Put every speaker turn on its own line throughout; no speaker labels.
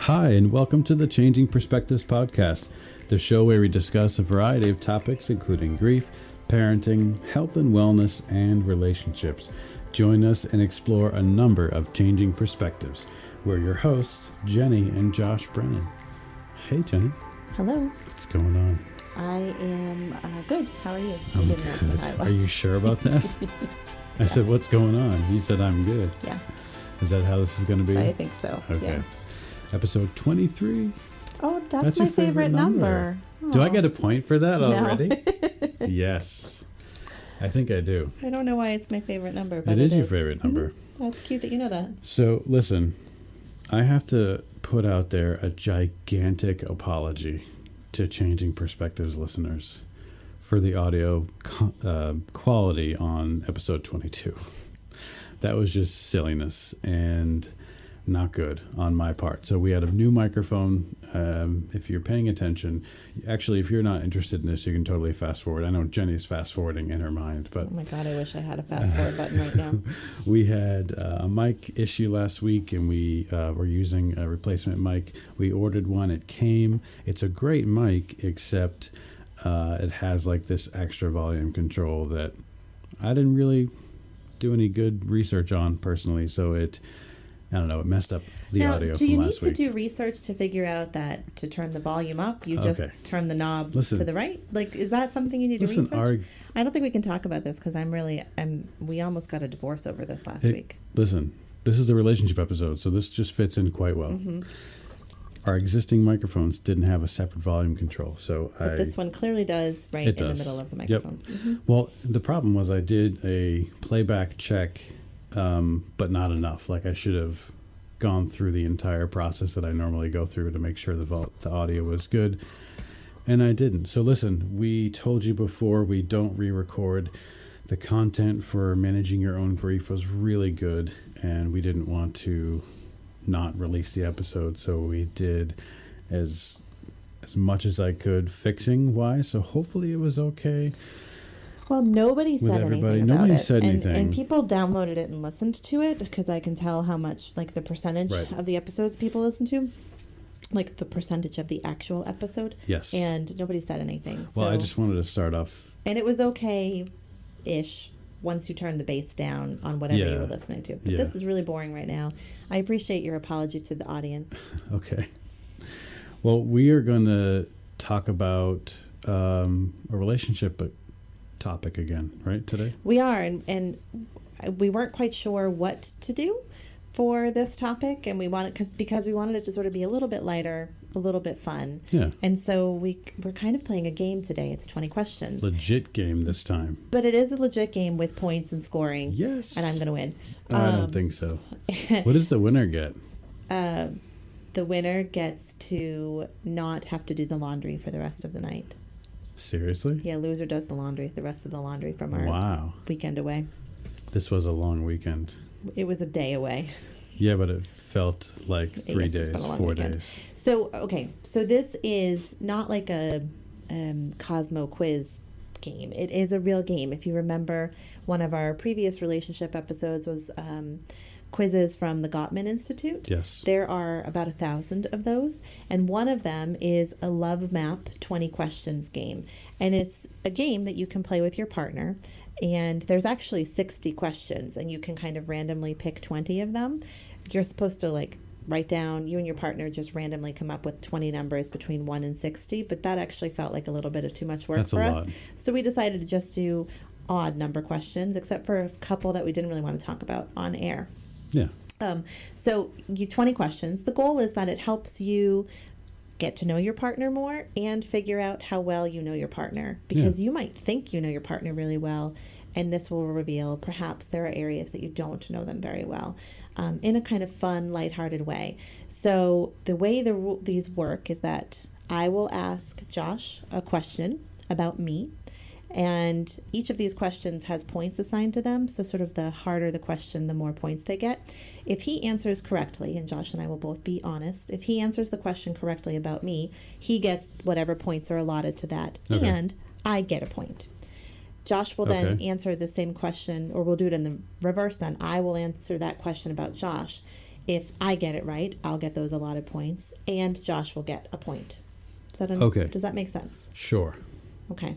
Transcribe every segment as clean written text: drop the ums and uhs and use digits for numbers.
Hi, and welcome to the Changing Perspectives podcast, the show where we discuss a variety of topics including grief, parenting, health and wellness, and relationships. Join us and explore a number of changing perspectives. We're your hosts, Jenni and Josh Brennan. Hey, Jenni.
Hello.
What's going on?
I am good. How are you?
I'm good. Are you sure about that? I said, what's going on? You said, I'm good.
Yeah.
Is that how this is going to be?
I think so.
Okay.
Yeah.
Episode 23.
Oh, that's my favorite number.
Do I get a point for that already?
No.
Yes. I think I do.
I don't know why it's my favorite number, but
it is your favorite number.
Mm-hmm. That's cute that you know that.
So, listen, I have to put out there a gigantic apology to Changing Perspectives listeners for the audio quality on episode 22. That was just silliness and not good on my part. So we had a new microphone. If you're paying attention, actually, if you're not interested in this, you can totally fast forward. I know Jenni's fast forwarding in her mind, but
oh my God, I wish I had a fast forward button right now.
We had a mic issue last week, and we were using a replacement mic. We ordered one. It came. It's a great mic, except it has like this extra volume control that I didn't really do any good research on personally. So I don't know, it messed up the audio from last week.
Do you need to do research to figure out that to turn the volume up, you just turn the knob to the right? Like, is that something you need to research? I don't think we can talk about this because we almost got a divorce over this last week.
Listen, this is the relationship episode, so this just fits in quite well. Mm-hmm. Our existing microphones didn't have a separate volume control, but
this one clearly does, right in the middle of the microphone.
Yep.
Mm-hmm.
Well, the problem was I did a playback check, but not enough. Like I should have gone through the entire process that I normally go through to make sure the audio was good, and I didn't. So listen, we told you before we don't re-record. The content for Managing Your Own Grief was really good, and we didn't want to not release the episode, so we did as much as I could fixing wise. So hopefully it was okay.
Well, nobody said anything about
Nobody
it.
said anything.
And people downloaded it and listened to it because I can tell how much, like, the percentage of the episodes people listen to, like the percentage of the actual episode.
Yes.
And nobody said anything.
Well, I just wanted to start off.
And it was okay-ish once you turn the bass down on whatever you were listening to. But this is really boring right now. I appreciate your apology to the audience. Okay.
Well, we are going to talk about a relationship topic again, right, today?
We are, and we weren't quite sure what to do for this topic, and we wanted because we wanted it to sort of be a little bit lighter, a little bit fun. Yeah. And so we're kind of playing a game today. It's 20 questions.
Legit game this time.
But it is a legit game with points and scoring.
Yes.
And I'm going to win.
I don't think so. What does the winner get?
The winner gets to not have to do the laundry for the rest of the night.
Seriously?
Yeah, loser does the rest of the laundry from our weekend away.
This was a long weekend.
It was a day away.
Yeah, but it felt like 3 days, 4 days.
So this is not like a Cosmo quiz game. It is a real game. If you remember, one of our previous relationship episodes was quizzes from the Gottman Institute.
Yes.
There are about 1,000 of those, and one of them is a Love Map 20 questions game. And it's a game that you can play with your partner, and there's actually 60 questions, and you can kind of randomly pick 20 of them. You're supposed to write down, you and your partner just randomly come up with 20 numbers between 1 and 60, but that actually felt like a little bit of too much work for us. So we decided to just do odd number questions, except for a couple that we didn't really want to talk about on air.
Yeah.
So 20 questions. The goal is that it helps you get to know your partner more and figure out how well you know your partner, because you might think you know your partner really well, and this will reveal perhaps there are areas that you don't know them very well, in a kind of fun, lighthearted way. So the way these work is that I will ask Josh a question about me, and each of these questions has points assigned to them. So sort of the harder the question, the more points they get. If he answers correctly, and Josh and I will both be honest, if he answers the question correctly about me, he gets whatever points are allotted to that, and I get a point. Josh will then answer the same question, or we'll do it in the reverse then. I will answer that question about Josh. if I get it right, I'll get those allotted points, and Josh will get a point.
Okay.
Does that make sense?
Sure.
Okay.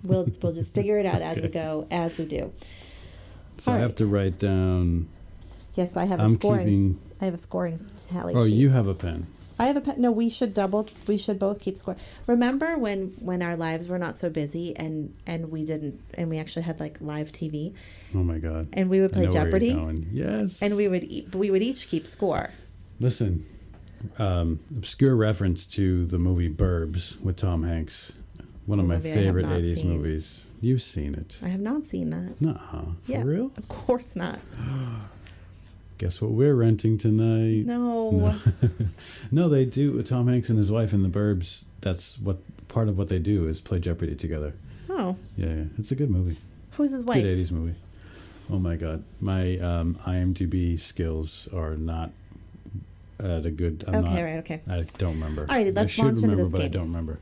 We'll just figure it out as we go, as we do.
So I have to write down.
Yes, I have
I'm
a scoring.
keeping.
I have a scoring tally
Oh,
sheet.
you have a pen.
I have a pen. No, we should both keep score. Remember when our lives were not so busy and we actually had like live TV.
Oh my God.
And we would play Jeopardy.
Yes.
And we would each keep score.
Listen, obscure reference to the movie Burbs with Tom Hanks. One of my favorite 80s movies. You've seen it.
I have not seen that.
Nuh-uh. For real?
Of course not.
Guess what we're renting tonight?
No.
No, they do. Tom Hanks and his wife in the Burbs, that's what part of what they do is play Jeopardy together.
Oh.
Yeah. It's a good movie.
Who's his wife?
Good 80s movie. Oh my God. My IMDb skills are not at a good...
Okay.
I don't remember.
All right, let's launch into this game.
But I don't remember.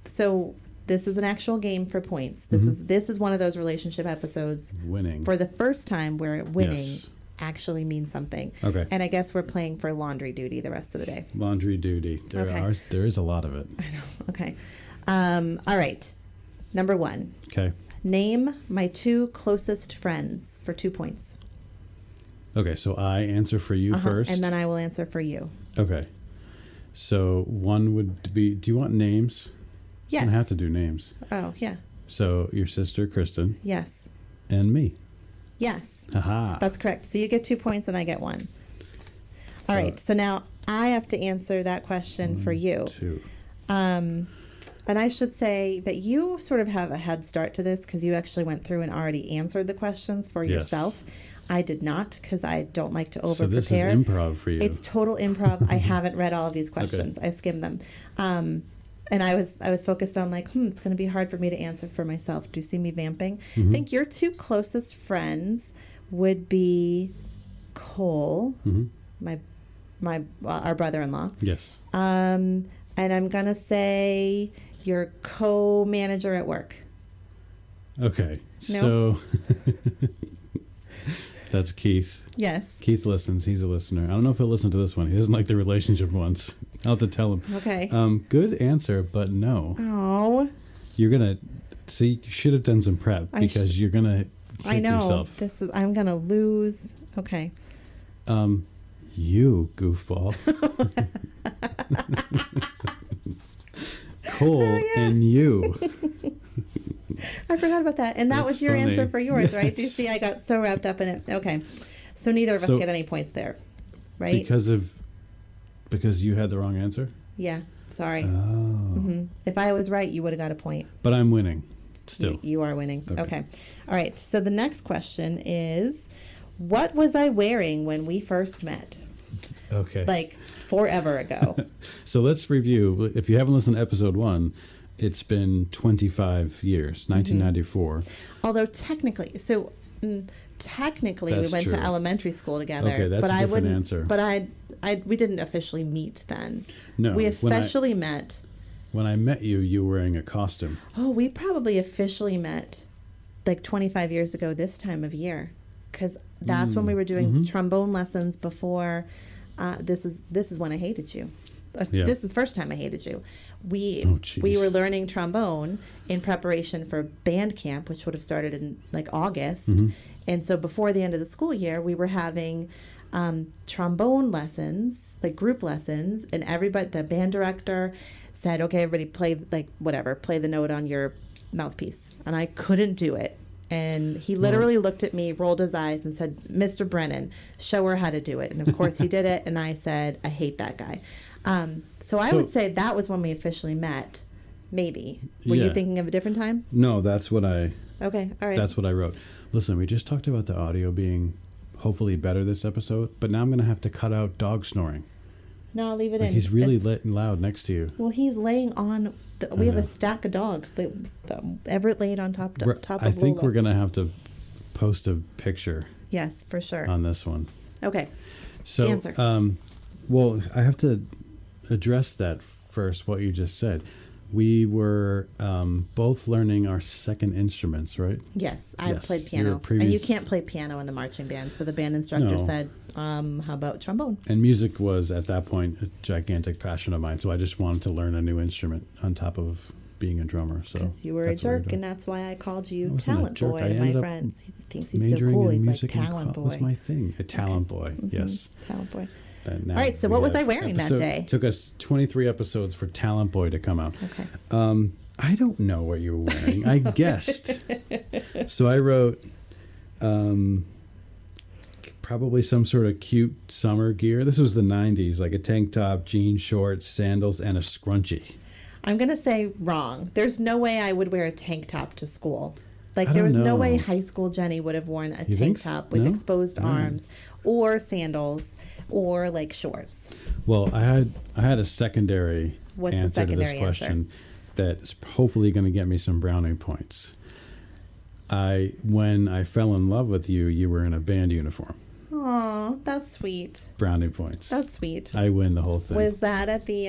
So this is an actual game for points. This is one of those relationship episodes.
Winning.
For the first time where winning actually means something.
Okay.
And I guess we're playing for laundry duty the rest of the day.
Laundry duty. There is a lot of it.
I know. Okay. All right. Number 1.
Okay.
Name my 2 closest friends for 2 points.
Okay, so I answer for you first.
And then I will answer for you.
Okay. So one would be, do you want names?
Yes.
I don't have to do names.
Oh, yeah.
So your sister, Kristen.
Yes.
And me.
Yes.
Haha.
That's correct. So you get 2 points and I get 1. All right. So now I have to answer that question for you.
2.
And I should say that you sort of have a head start to this because you actually went through and already answered the questions for yourself. I did not because I don't like to over prepare.
So this is improv for you.
It's total improv. I haven't read all of these questions. Okay. I skimmed them. And I was focused on like, it's going to be hard for me to answer for myself. Do you see me vamping? I think your 2 closest friends would be Cole, our brother-in-law.
Yes.
And I'm going to say your co-manager at work.
Okay.
No?
So that's Keith.
Yes.
Keith listens. He's a listener. I don't know if he'll listen to this one. He doesn't like the relationship ones. I'll have to tell him.
Okay.
Good answer, but no.
Oh.
You're going to... See, you should have done some prep because you're going to hate yourself.
I'm going to lose. Okay.
You, goofball. Cole and you.
I forgot about that. And that was your
funny.
answer for yours,
Yes.
right? Do you see I got so wrapped up in it? Okay. So neither of us get any points there, right?
Because you had the wrong answer?
Yeah. Sorry.
Oh.
If I was right, you would have got a point.
But I'm winning still.
You are winning. Okay. All right. So the next question is, what was I wearing when we first met?
Okay.
Like forever ago.
So let's review. If you haven't listened to episode 1, it's been 25 years, 1994.
Although technically, we went to elementary school together.
Okay, that's a different answer.
But we didn't officially meet then.
No.
We officially met.
When I met you, you were wearing a costume.
Oh, we probably officially met like 25 years ago this time of year. Because that's when we were doing trombone lessons before. This is when I hated you. This is the first time I hated you. We were learning trombone in preparation for band camp, which would have started in like August. And so before the end of the school year, we were having trombone lessons, like group lessons, and the band director said, okay, everybody play the note on your mouthpiece. And I couldn't do it. And he literally looked at me, rolled his eyes, and said, Mr. Brennan, show her how to do it. And of course he did it. And I said, I hate that guy. So I would say that was when we officially met. Maybe. Were you thinking of a different time?
No, that's what I...
Okay, all right.
That's what I wrote. Listen, we just talked about the audio being hopefully better this episode, but now I'm going to have to cut out dog snoring.
No, I'll leave it in.
He's really loud next to you.
Well, he's laying on... we have a stack of dogs. Everett laid on top of
I think
Lola.
we're going to have to post a picture.
Yes, for sure.
On this one.
Okay.
So,
answer.
Well, I have to address that first, what you just said. we were both learning our second instruments, right?
Yes, I
Yes,
played
you were
piano. And you
previous-
can't play piano in the marching band. So the band instructor
No.
said, how about trombone?
And music was at that point a gigantic passion of mine, so I just wanted to learn a new instrument on top of being a drummer. So
Because you were a
that's what we
jerk,
did.
and that's why I called you
I wasn't a
Talent
jerk.
Boy
I
to my
ended up
friends. He thinks he's so
Majoring
cool.
in
He's like,
music and
Talent
was
Boy.
my thing. A talent boy, yes.
Talent Boy.
But now
All right, so
we
what was
have
I wearing that day?
It took us 23 episodes for Talent Boy to come out.
Okay.
I don't know what you were wearing. I guessed. So I wrote probably some sort of cute summer gear. This was the 90s, like a tank top, jeans, shorts, sandals, and a scrunchie.
I'm going to say wrong. There's no way I would wear a tank top to school. Like,
I
there
don't
was no
know.
way high school Jenny would have worn a
You
tank
think so?
top with
No?
exposed
All right.
arms or sandals or, like, shorts.
Well, I had a secondary
What's the
answer
secondary
to this question that's hopefully going to get me some brownie points. When I fell in love with you, you were in a band uniform.
Aw, that's sweet.
Brownie points.
That's sweet.
I win the whole thing.
Was that at the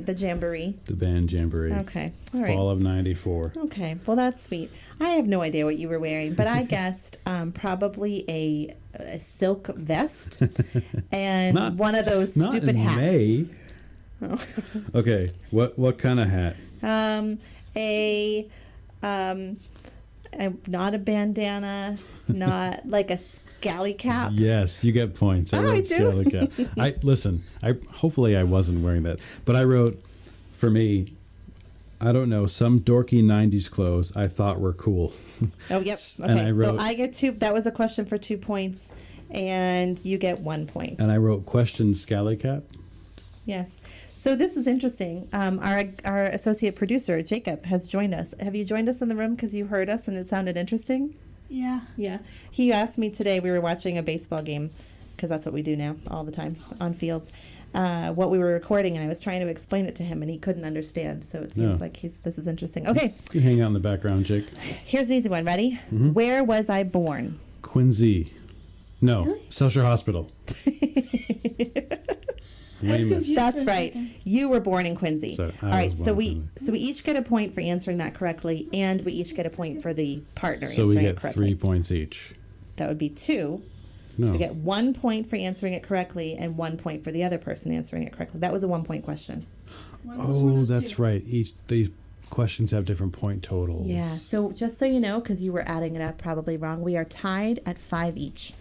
the jamboree?
The band jamboree.
Okay. All right.
Fall of '94.
Okay. Well, that's sweet. I have no idea what you were wearing, but I guessed probably a silk vest and
Not-
one of those
Not
stupid
in
hats.
May.
Oh.
Okay. What kind of hat?
Not a bandana, not like a scally cap.
Yes, you get points.
Oh, I
wrote
do?
Scally Cap. Listen. Hopefully I wasn't wearing that, but I wrote for me. I don't know, some dorky '90s clothes I thought were cool.
Oh, yep. Okay.
And I wrote-
so I get two. That was a question for 2 points, and you get 1 point.
And I wrote question Scally Cap.
Yes. So this is interesting. Our associate producer Jacob has joined us. Have you joined us in the room because you heard us and it sounded interesting?
Yeah.
Yeah. He asked me today. We were watching a baseball game because that's what we do now all the time on fields. What we were recording, and I was trying to explain it to him, and he couldn't understand. So it seems
Yeah.
like this is interesting. Okay.
You hang out in the background, Jake.
Here's an easy one. Ready?
Mm-hmm.
Where was I born?
Quincy. No,
Really?
South Shore Hospital. Weymouth.
confused.
That's
for a
right.
second.
You were born in Quincy.
So I
All right.
was
So
born
we
in
so we each get a point for answering that correctly, and we each get a point for the partner
So we
answering it
get
correctly.
3 points each.
That would be 2.
No.
We get 1 point for answering it correctly, and 1 point for the other person answering it correctly. That was a 1-point question.
One plus one
Oh,
is
that's
2.
right. These questions have different point totals.
Yeah. So just so you know, because you were adding it up probably wrong, we are tied at 5 each.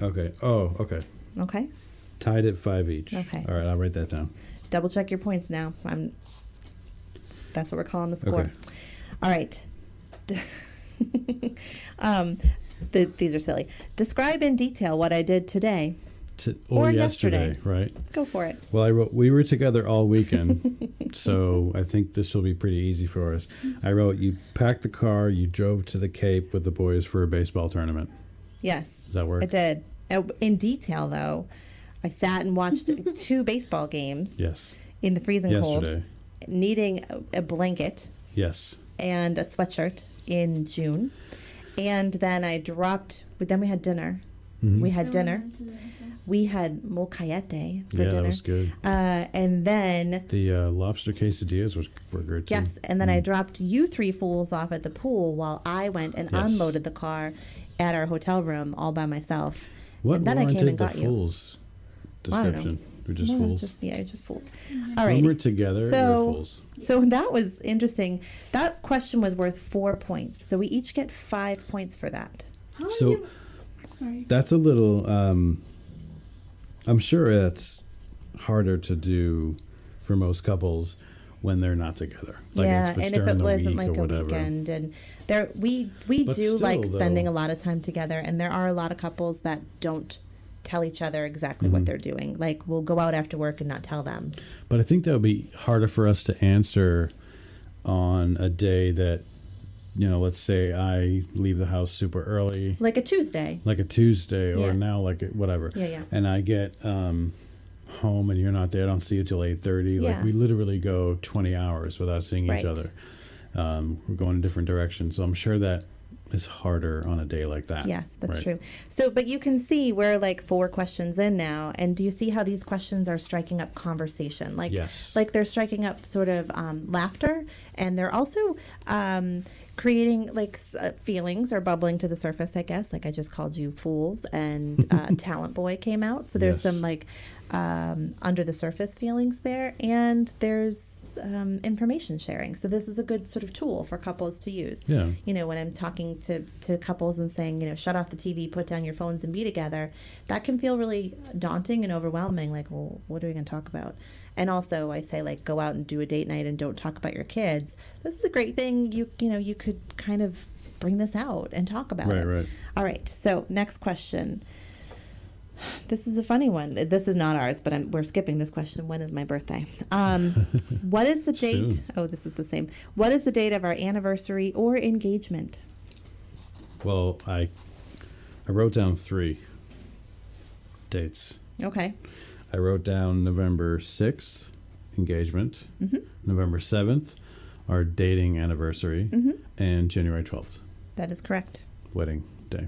Okay. Oh, okay.
Okay.
Tied at 5 each.
Okay.
All right, I'll write that down.
Double check your points now. That's what we're calling the score.
Okay.
All right. These are silly. Describe in detail what I did today.
Or
Or
yesterday,
yesterday.
right?
Go for it.
Well, I wrote, we were together all weekend, so I think this will be pretty easy for us. I wrote, you packed the car, you drove to the Cape with the boys for a baseball tournament.
Yes,
Does that work?
I did. In detail, though, I sat and watched 2 baseball games
Yes.
in the freezing cold,
Yesterday.
needing a blanket
Yes.
and a sweatshirt in June. And then then we had dinner.
Mhm.
We had
Then we
dinner.
went to the hotel.
We had molcajete for
Yeah,
dinner.
that was good.
And then,
The lobster quesadillas were good too.
yes, and then I dropped you 3 fools off at the pool while I went and
Yes.
unloaded the car at our hotel room all by myself.
What
and then I came
warranted
and got
the
you.
fools
I don't know.
description? We're just
Well,
fools.
just fools.
Mhm.
All
When we're
right.
together,
So-
we're fools.
So that was interesting. That question was worth 4 points. So we each get 5 points for that.
How
So-
are you? Sorry.
That's a little. I'm sure that's harder to do for most couples when they're not together. Like
yeah,
if it's
and if
during
it
the
wasn't
week
like
or
a
whatever.
weekend, and there we
But
do like
still,
spending
though-
a lot of time together, and there are a lot of couples that don't tell each other exactly
Mm-hmm.
what they're doing. Like we'll go out after work and not tell them.
But I think that would be harder for us to answer on a day that, let's say I leave the house super early,
Like a Tuesday.
like a Tuesday, or
Yeah.
now like whatever.
Yeah, yeah.
And I get home and you're not there. I don't see you till 8:30.
Yeah.
Like we literally go 20 hours without seeing
Right.
each other. We're going in different directions. So I'm sure that is harder on a day like that.
Yes, that's
right?
true. So, but you can see we're like 4 questions in now, and do you see how these questions are striking up conversation? Like,
Yes.
like they're striking up sort of laughter, and they're also creating like feelings are bubbling to the surface. I guess, like I just called you fools, and Talent Boy came out, so there's
Yes.
some like under the surface feelings there, and there's information sharing. So this is a good sort of tool for couples to use.
Yeah.
You know, when I'm talking to couples and saying, you know, shut off the TV, put down your phones and be together, that can feel really daunting and overwhelming. Like, well, what are we going to talk about? And also I say, like, go out and do a date night and don't talk about your kids. This is a great thing. You know, you could kind of bring this out and talk about it.
Right.
All right. So next question. This is a funny one. This is not ours, but we're skipping this question. When is my birthday? What is the date?
Soon.
Oh, this is the same. What is the date of our anniversary or engagement?
Well, I wrote down 3 dates.
Okay.
I wrote down November 6th, engagement, November 7th, our dating anniversary, and January 12th,
That is correct.
wedding day.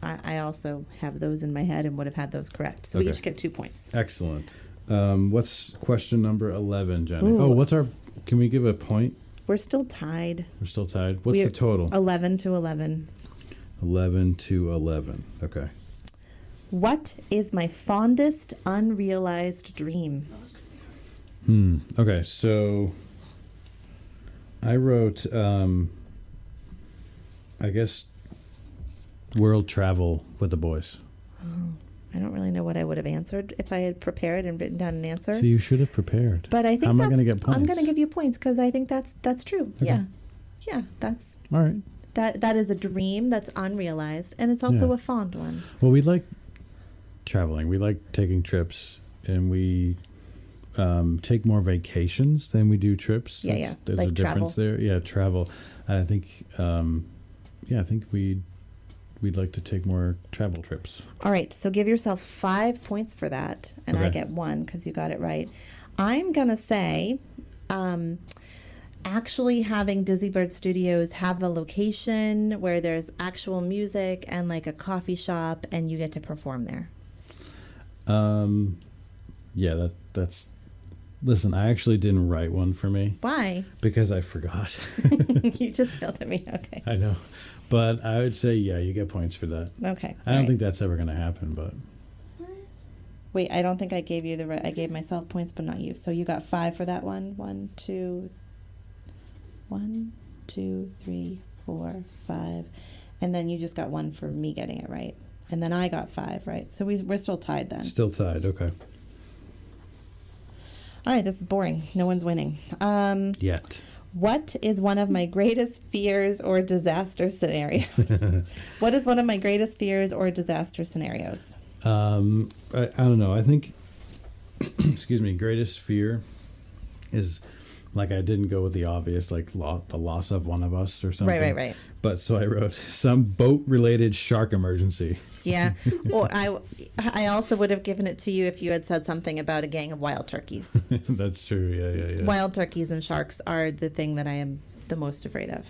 I also have those in my head and would have had those correct. So we
Okay.
each get 2 points.
Excellent. What's question number 11, Jenny?
Ooh.
Oh, can we give a point?
We're still tied.
We're still tied. What's
We're
the total?
11 to 11.
11 to 11. Okay.
What is my fondest unrealized dream?
Okay, so I wrote, I guess, world travel with the boys.
I don't really know what I would have answered if I had prepared and written down an answer.
So you should have prepared.
But I think
How am I
that's-
going to get points?
I'm going to give you points because I think that's true.
Okay.
Yeah, that's
All right.
that is a dream that's unrealized, and it's also
Yeah.
a fond one.
Well, we like traveling. We like taking trips, and we take more vacations than we do trips.
Yeah, yeah.
There's
Like
a difference
travel.
there. Yeah, travel. And I think, I think we'd like to take more travel trips.
All right, so give yourself 5 points for that, and I
Okay.
get 1 because you got it right. I'm gonna say, actually having Dizzy Bird Studios have a location where there's actual music and like a coffee shop, and you get to perform there.
Yeah, that's. Listen, I actually didn't write one for me
Why?
because I forgot.
You just spelled at me. Okay.
I know, but I would say you get points for that.
Okay.
I don't think that's ever going to happen, but
Wait, I don't think I gave you the right. I gave myself points, but not you. So you got 5 for that one. 1, 2, 3, 4, 5, and then you just got 1 for me getting it right, and then I got 5 right. So we're still tied then.
still tied. Okay.
All right, this is boring. No one's winning.
Yet.
What is one of my greatest fears or disaster scenarios? What is one of my greatest fears or disaster scenarios?
I don't know. I think, excuse me, greatest fear is like I didn't go with the obvious, like the loss of one of us or something.
Right.
But so I wrote some boat-related shark emergency.
Yeah. Well, I also would have given it to you if you had said something about a gang of wild turkeys.
That's true. Yeah.
Wild turkeys and sharks are the thing that I am the most afraid of.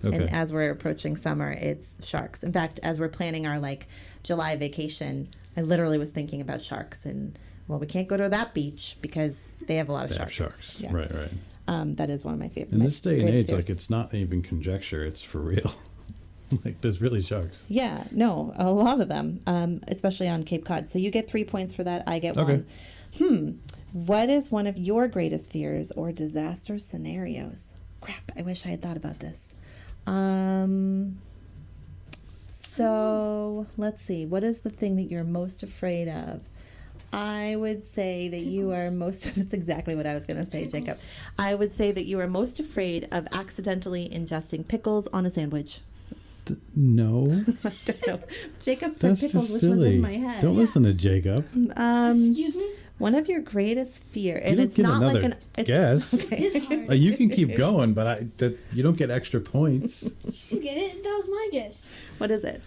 Okay.
And as we're approaching summer, it's sharks. In fact, as we're planning our like July vacation, I literally was thinking about sharks. And well, we can't go to that beach because they have a lot of
They have
sharks.
sharks.
Yeah.
Right.
That is one of my favorite.
In this day and age, like
fears.
it's not even conjecture; it's for real. Like there's really sharks.
Yeah, no, a lot of them, especially on Cape Cod. So you get 3 points for that. I get
Okay.
1. What is one of your greatest fears or disaster scenarios? Crap, I wish I had thought about this. So let's see. What is the thing that you're most afraid of? I would say that you are most. That's exactly what I was going to say, Jacob. I would say that you are most afraid of accidentally ingesting pickles on a sandwich.
No,
I don't know. Jacob said
that's
pickles,
just
which
silly.
was in my head.
Don't listen to Jacob.
Excuse me?
One of your greatest fear,
You
and
don't
it's
get
not like
another
an
guess.
Okay.
It's hard.
You can keep going, but you don't get extra points.
You get it? That was my guess.
What is it?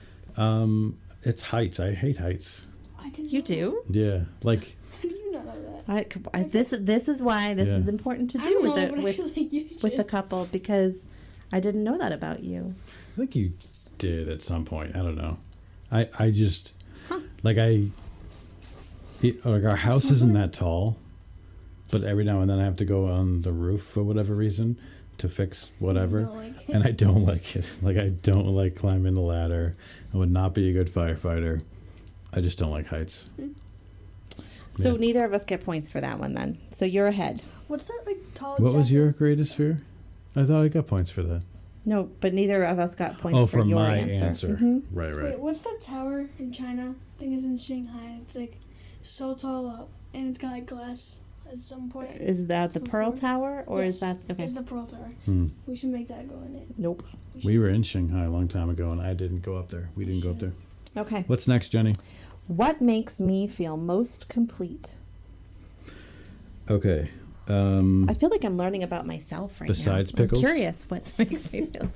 It's heights. I hate heights.
I didn't
You
know.
do?
Yeah, like
How do you not know that?
This is why this
Yeah.
is important to
I
do
don't
with
know,
the
but I feel like you
with the
should.
couple because I didn't know that about you.
I think you did at some point. I don't know. I just
Huh.
like like our house isn't that tall, but every now and then I have to go on the roof for whatever reason to fix whatever,
don't like it.
and I don't like it. Like I don't like climbing the ladder. I would not be a good firefighter. I just don't like heights.
So
Yeah.
neither of us get points for that one then. So you're ahead.
What's that like tall?
What was
jacket?
your greatest fear? I thought I got points for that.
No, but neither of us got points
Oh,
for
for
your
my
answer.
answer.
Mhm.
Right, right.
Wait, what's that tower in China? I think it's in Shanghai. It's like so tall up, and it's got like glass at some point.
Is that the Pearl Tower or is that okay?
It's the Pearl Tower.
Hmm.
We should make that go in it.
Nope.
We were in Shanghai a long time ago, and I didn't go up there. We didn't go up there.
Okay.
What's next, Jenny?
What makes me feel most complete?
Okay.
I feel like I'm learning about myself right
Besides
now.
pickles?
I'm curious what makes me feel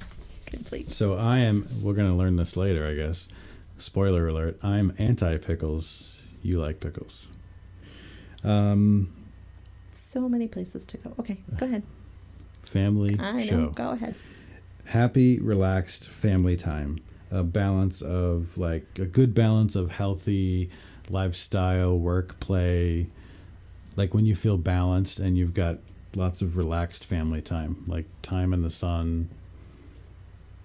complete.
So we're going to learn this later, I guess. Spoiler alert, I'm anti-pickles. You like pickles.
So many places to go. Okay, go ahead.
Family
I
show.
know. Go ahead.
Happy, relaxed family time. A balance of, like, a good balance of healthy lifestyle, work, play. Like when you feel balanced and you've got lots of relaxed family time, like time in the sun.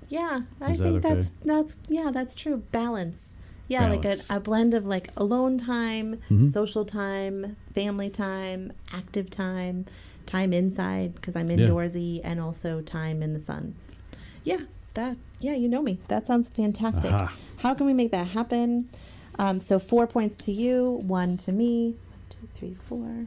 Yeah, I
Is that
think
okay?
that's true. Balance. Yeah, like
Balance.
a blend of like alone time,
Mhm.
social time, family time, active time, time inside because I'm
Yeah.
indoorsy, and also time in the sun. Yeah, you know me. That sounds fantastic.
Aha.
How can we make that happen? So 4 points to you, 1 to me. 1, 2, 3, 4.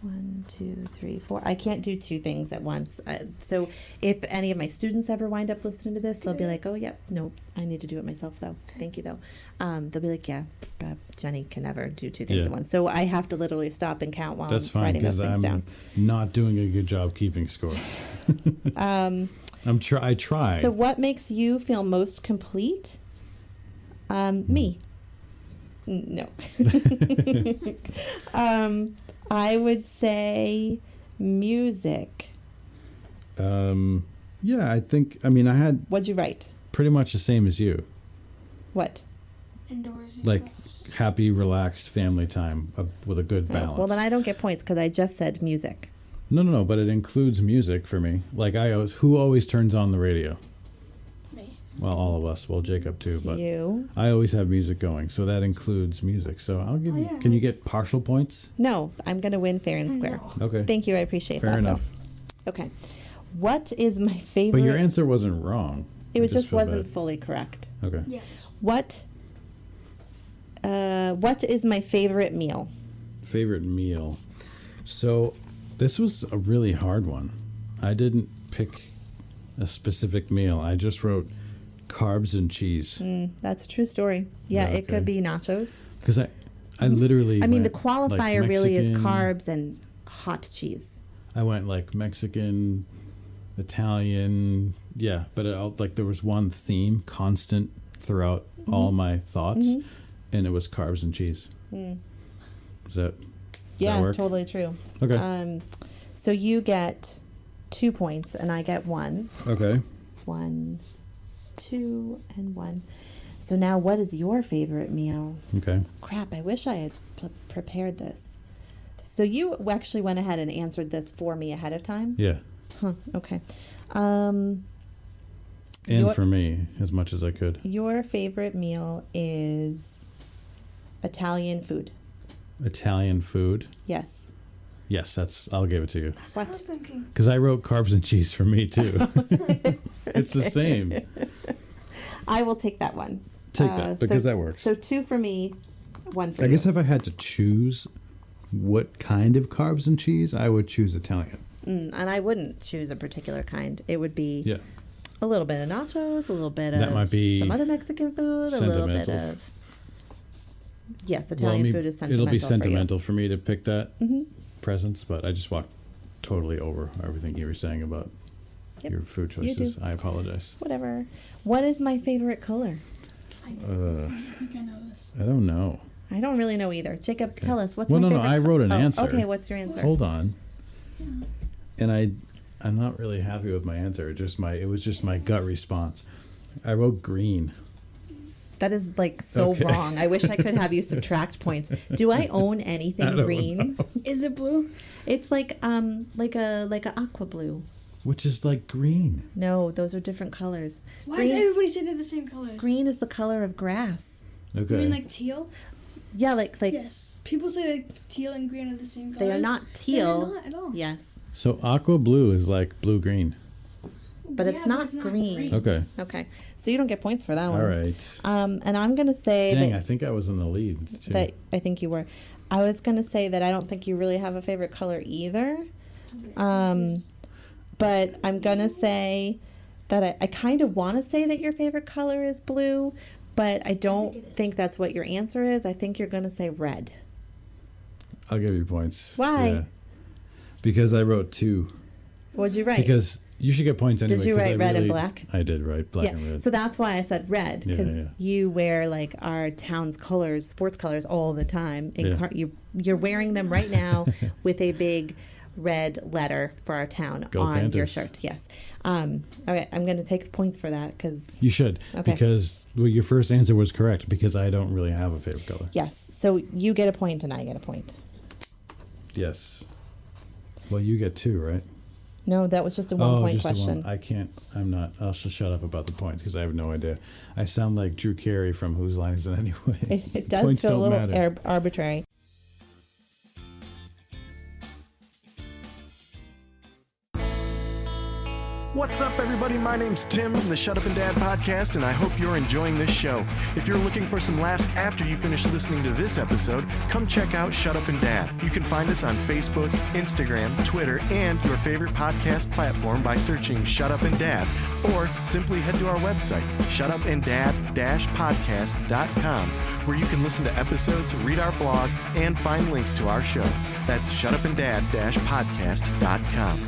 1, 2, 3, 4. I can't do two things at once. So if any of my students ever wind up listening to this, they'll be like, "Oh, yep, no, I need to do it myself, though. Thank you, though." They'll be like, "Yeah, Jenny can never do two things
Yeah.
at once." So I have to literally stop and count while
That's
I'm
fine
writing those
because
things
I'm
down.
not doing a good job keeping score. I try.
So what makes you feel most complete? Me. No. I would say music.
Yeah, I had
What'd you write?
pretty much the same as you.
What?
Indoors.
Like happy, relaxed family time with a good balance.
Well, then I don't get points because I just said music.
No, but it includes music for me. Like who always turns on the radio?
Me.
Well, all of us. Well, Jacob too, but
You?
I always have music going, so that includes music. So I'll give
Oh,
you.
yeah,
Can you
like-
get partial points?
No, I'm going to win fair and square.
No.
Okay.
Thank you. I appreciate
Fair
that.
enough.
Though. Okay. What is my favorite?
But your answer wasn't wrong.
It
I
was just
feel
wasn't
bad.
fully correct.
Okay.
Yes.
What is my favorite meal?
Favorite meal. So this was a really hard one. I didn't pick a specific meal. I just wrote carbs and cheese
That's a true story. Yeah,
Yeah,
it could
okay.
be nachos.
because I literally.
I mean, the
went,
qualifier
like,
really is
Mexican-
carbs and hot cheese.
I went like Mexican, Italian, yeah, but like there was one theme constant throughout all my thoughts, and it was carbs and cheese. Does that
Yeah,
work?
totally true.
okay?
So you get 2 points and I get 1.
Okay.
1, 2, and 1. So now what is your favorite meal?
Okay.
Crap, I wish I had prepared this. So you actually went ahead and answered this for me ahead of time?
Yeah,
Huh, okay.
and
Your-
for me as much as I could.
Your favorite meal is Italian food.
Italian food.
Yes.
Yes,
Oh.
I'll give it to you
That's what I was thinking.
because I wrote carbs and cheese for me too. It's the same.
I will take that one.
Take that because that works.
So 2 for me, 1 for
I
you.
guess if I had to choose what kind of carbs and cheese, I would choose Italian.
And I wouldn't choose a particular kind. It would be
Yeah.
a little bit of nachos, a little bit
That
of
might be
some other Mexican food, a little bit
sentimental.
of... Yes, Italian food is sentimental.
It'll be
for you.
sentimental for me to pick that
Mhm.
presents, but I just walked totally over everything you were saying about
Yep,
your food
you
choices.
do.
I apologize.
Whatever. What is my favorite color?
I think I know this.
I don't know.
I don't really know either. Jacob, tell us what's
Well,
my
no,
favorite
I wrote an
oh,
answer.
Okay, what's your answer?
Hold on. And I'm not really happy with my answer. It was just my gut response. I wrote green.
That is like so
Okay.
wrong. I wish I could have you subtract points. Do I own anything
I don't
green?
know.
Is it blue?
It's like a aqua blue.
Which is like green.
No, those are different colors.
Why
Green-
does everybody say they're the same colors?
Green is the color of grass.
Okay.
You mean like teal?
Yeah, like
Yes. People say like teal and green are the same colors.
they are not
They're
teal.
not at all.
Yes,
So aqua blue is like blue green.
but it's not green.
Okay.
Okay, so you don't get points for that one.
All right.
And I'm gonna say
Dang,
that
I think I was in the lead too.
I think you were. I was gonna say that I don't think you really have a favorite color either. But I'm gonna say that I kind of want to say that your favorite color is blue, but I don't think that's what your answer is. I think you're gonna say red.
I'll give you points.
Why?
Yeah. Because I wrote 2.
What'd you write?
Because you should get points anyway.
Did you
'cause
write
I
red and
really-
black?
I did write black
Yeah,
and red.
so that's why I said red,
Yeah,
because
yeah.
you wear like our town's colors, sports colors, all the time.
Yeah.
You're wearing them right now with a big red letter for our town
Go
on your
Panthers.
shirt. Yes. Okay, I'm going to take points for that because
You should.
Okay.
Because your first answer was correct because I don't really have a favorite color.
yes. So you get a point and I get a point.
Yes. Well, you get 2, right?
No, that was just a 1 point
just the
question.
one. I can't. I'm not. I'll just shut up about the points because I have no idea. I sound like Drew Carey from Whose Line Is It Anyway?
It does
Points
feel a
don't
little
matter.
arbitrary.
What's up, everybody? My name's Tim from the Shut Up and Dad podcast, and I hope you're enjoying this show. If you're looking for some laughs after you finish listening to this episode, come check out Shut Up and Dad. You can find us on Facebook, Instagram, Twitter, and your favorite podcast platform by searching Shut Up and Dad, or simply head to our website, shutupanddad-podcast.com, where you can listen to episodes, read our blog, and find links to our show. That's shutupanddad-podcast.com.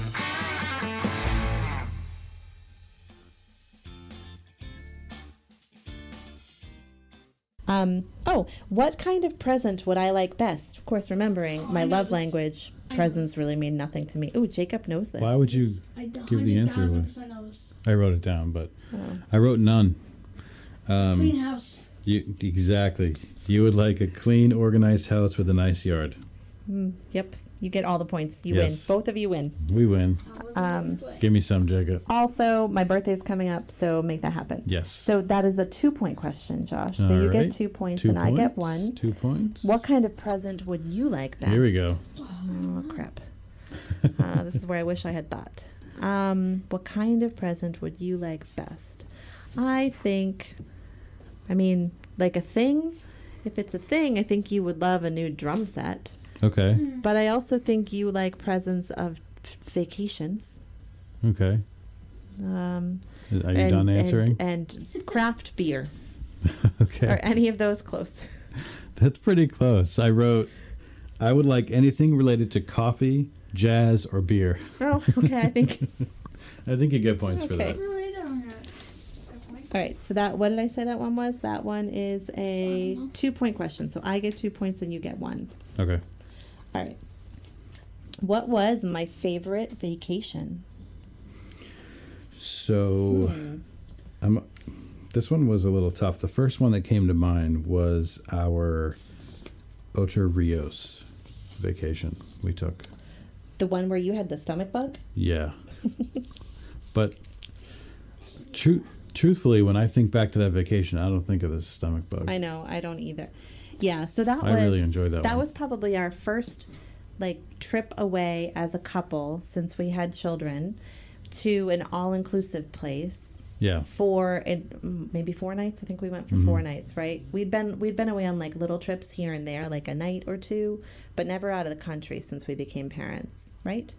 What kind of present would I like best? Of course, remembering my
I know
love
this.
language,
I know
presents
this.
really mean nothing to me. Ooh, Jacob knows this.
Why would you
I
give the answer?
100,000% know this.
I wrote it down, but
Oh.
I wrote none.
Clean house.
Exactly. You would like a clean, organized house with a nice yard.
Yep, you get all the points. You win.
Yes.
Both of you win.
We win.
Play.
Give me some, Jacob.
Also, my birthday's coming up, so make that happen.
Yes.
So that is a 2-point question, Josh. So
All
you
right.
get 2 points
2
and
points.
I get 1.
2 points.
What kind of present would you like best?
Here we go.
Oh, crap. This is where I wish I had thought. What kind of present would you like best? I mean, like a thing. If it's a thing, I think you would love a new drum set.
Okay.
But I also think you like presents of vacations.
Okay. Are you done answering?
And craft beer.
Okay.
Are any of those close?
That's pretty close. I wrote, I would like anything related to coffee, jazz, or beer.
Oh, okay. I think.
I think you get points for
Okay.
that.
Really don't
All right. So what did I say that one was? That one is a 2-point question. So I get 2 points and you get 1.
Okay.
All right. What was my favorite vacation?
So, this one was a little tough. The first one that came to mind was our Ocho Rios vacation we took.
The one where you had the stomach bug?
Yeah. But truthfully, when I think back to that vacation, I don't think of the stomach bug.
I know. I don't either. Yeah. So that
I
was.
really enjoyed that
That
one.
was probably our first, trip away as a couple since we had children, to an all-inclusive place
Yeah.
for maybe 4 nights. I think we went for 4 nights, right? We'd been away on little trips here and there, like a night or two, but never out of the country since we became parents, right?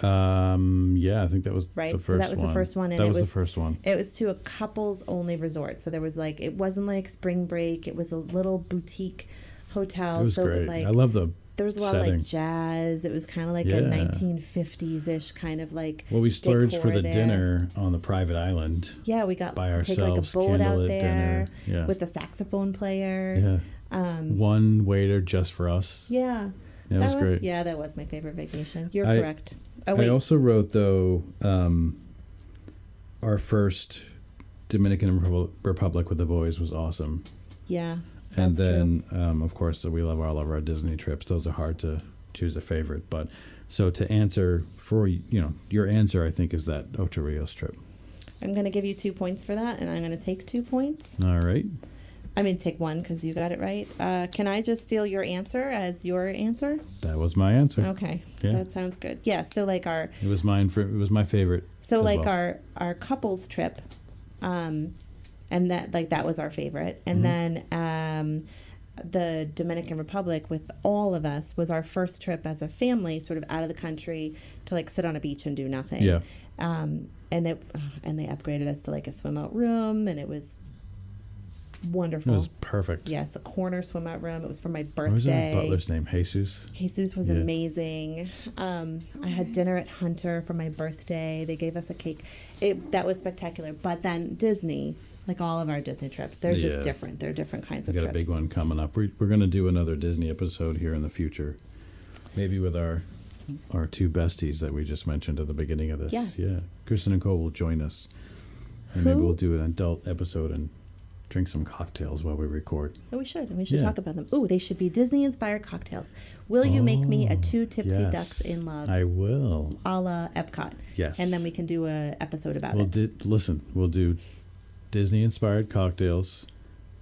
Yeah, I think that was
Right,
the
so
first one.
that was the first one, and
that
it
was the
was-
first one.
It was to a couples only resort, so there was it wasn't like spring break. It was a little boutique hotel.
It was
so
great.
it was
I love the
there was a lot
setting.
of jazz. It was kind of like
Yeah.
a 1950s-ish kind of
Well, we splurged for
decor
the
there.
dinner on the private island.
Yeah, we got
by
to take like a
ourselves,
boat out
candlelit
there
dinner. Yeah.
with a saxophone player.
Yeah. One waiter just for us.
Yeah.
It was great.
Yeah, that was my favorite vacation. You're
I-
correct. Oh, wait.
I also wrote, though, our first Dominican Republic with the boys was awesome.
Yeah.
And
That's
then, of course, we love all of our Disney trips. Those are hard to choose a favorite. But so to answer for, your answer, I think, is that Ocho Rios trip.
I'm going to give you 2 points for that, and I'm going to take 2 points.
All right.
I mean, take 1 because you got it right. Can I just steal your answer as your answer?
That was my answer.
Okay.
Yeah.
That sounds good. Yeah. So like
It was my favorite.
So
as
like
well.
our couples trip, and that was our favorite. And then the Dominican Republic with all of us was our first trip as a family, sort of out of the country to like sit on a beach and do nothing.
Yeah.
And they upgraded us to like a swim out room, and it was wonderful.
It was perfect.
Yes, a corner swim out room. It was for my
What was
birthday.
that butler's name? Jesus?
Jesus was
Yeah.
amazing. I had dinner at Hunter for my birthday. They gave us a cake. That was spectacular. But then Disney, like all of our Disney trips, they're just
Yeah.
different. They're different kinds
We
of
got
trips.
a big one coming up. We're going to do another Disney episode here in the future. Maybe with our 2 besties that we just mentioned at the beginning of this.
Yes.
Yeah. Kristen and Cole will join us. And maybe
Who-
we'll do an adult episode and drink some cocktails while we record.
Oh, we should. And we should
Yeah.
talk about them. Oh, they should be Disney-inspired cocktails. Will you make me a 2 tipsy
yes.
ducks in love,
I will.
a la Epcot?
Yes.
And then we can do a episode about
We'll
it.
we'll do Disney-inspired cocktails,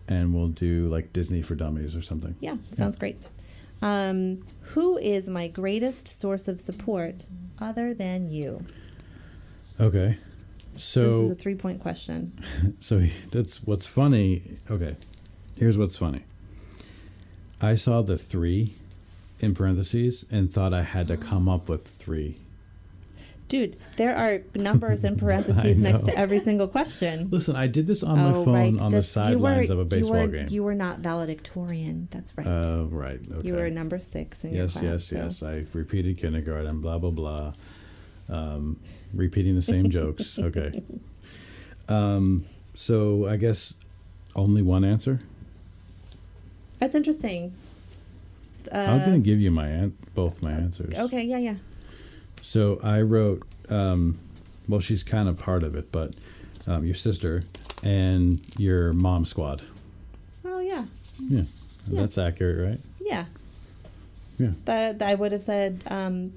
and we'll do like Disney for Dummies or something.
Yeah, sounds great. Who is my greatest source of support other than you?
Okay.
This is
So
a 3-point question.
So that's what's funny. Okay, here's what's funny. I saw the 3 in parentheses and thought I had to come up with 3.
Dude, there are numbers in
I
parentheses next
know.
to every single question.
Listen, I did this on my phone on the sidelines of a baseball game.
You were not valedictorian. That's right.
Right. Okay.
You were number 6 in your
Yes,
class.
yes,
so-
yes. I repeated kindergarten. Blah blah blah. Repeating the same jokes. Okay. So I guess only one answer.
That's interesting.
I'm gonna give you both my answers.
Okay, yeah.
So I wrote, well, she's kind of part of it, but your sister and your mom squad.
Oh, yeah.
Yeah, that's accurate, right?
Yeah.
Yeah.
I would have said,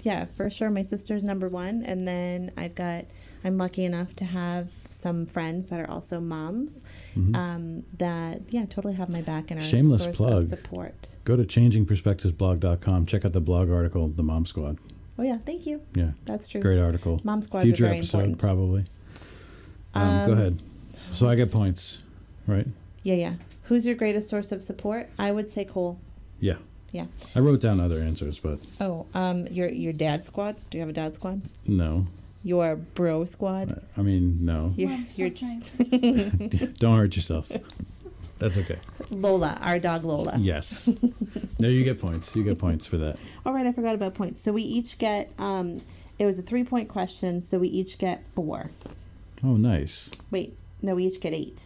yeah, for sure. My sister's number 1. And then I'm lucky enough to have some friends that are also moms that, yeah, totally have my back and are
Shameless
source
plug.
of support.
Go to changingperspectivesblog.com. Check out the blog article, The Mom Squad.
Oh, yeah. Thank you.
Yeah,
That's true.
great article.
Mom squads
Future
are very
episode,
important.
probably. Go ahead. So I get points, right?
Yeah. Who's your greatest source of support? I would say Cole.
Yeah.
Yeah.
I wrote down other answers, but
Oh, your dad squad? Do you have a dad squad?
no.
Your bro squad?
I mean, no.
Your,
Mom,
your
stop trying.
Don't hurt yourself. That's okay.
Lola, our dog Lola.
Yes. No, you get points. You get points for that.
All right, I forgot about points. So we each get, it was a 3-point question, so we each get 4.
Oh, nice.
Wait, no, we each get 8.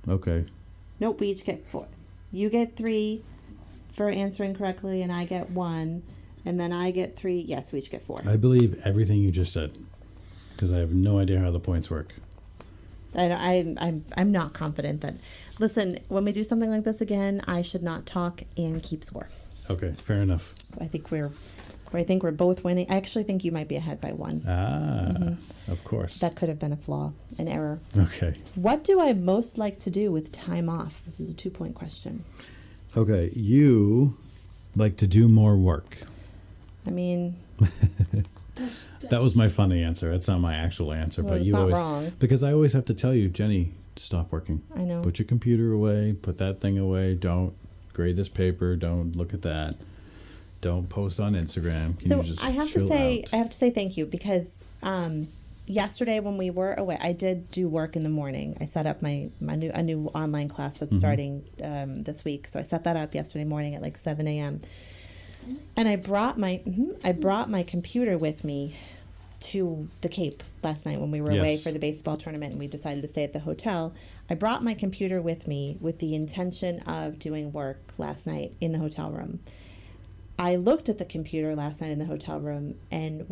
Okay.
Nope, we each get 4. You get 3 for answering correctly, and I get 1. And then I get 3. Yes, we each get 4.
I believe everything you just said because I have no idea how the points work.
I'm not confident that. Listen, when we do something like this again, I should not talk and keep score.
Okay, fair enough.
I think we're both winning. I actually think you might be ahead by 1.
Of course.
That could have been a flaw, an error.
Okay.
What do I most like to do with time off? This is a 2-point question.
Okay, you like to do more work.
I mean,
That was my funny answer. That's not my actual answer,
Well,
but
it's
you
not
always
wrong.
because I always have to tell you, Jenny, stop working.
I know.
Put your computer away. Put that thing away. Don't grade this paper. Don't look at that. Don't post on Instagram. Can
So
you just
I have
chill out?
to say thank you because yesterday when we were away, I did do work in the morning. I set up a new online class that's starting this week. So I set that up yesterday morning at like 7 a.m. And I brought my computer with me to the Cape last night when we were away
Yes.
for the baseball tournament and we decided to stay at the hotel. I brought my computer with me with the intention of doing work last night in the hotel room. I looked at the computer last night in the hotel room, and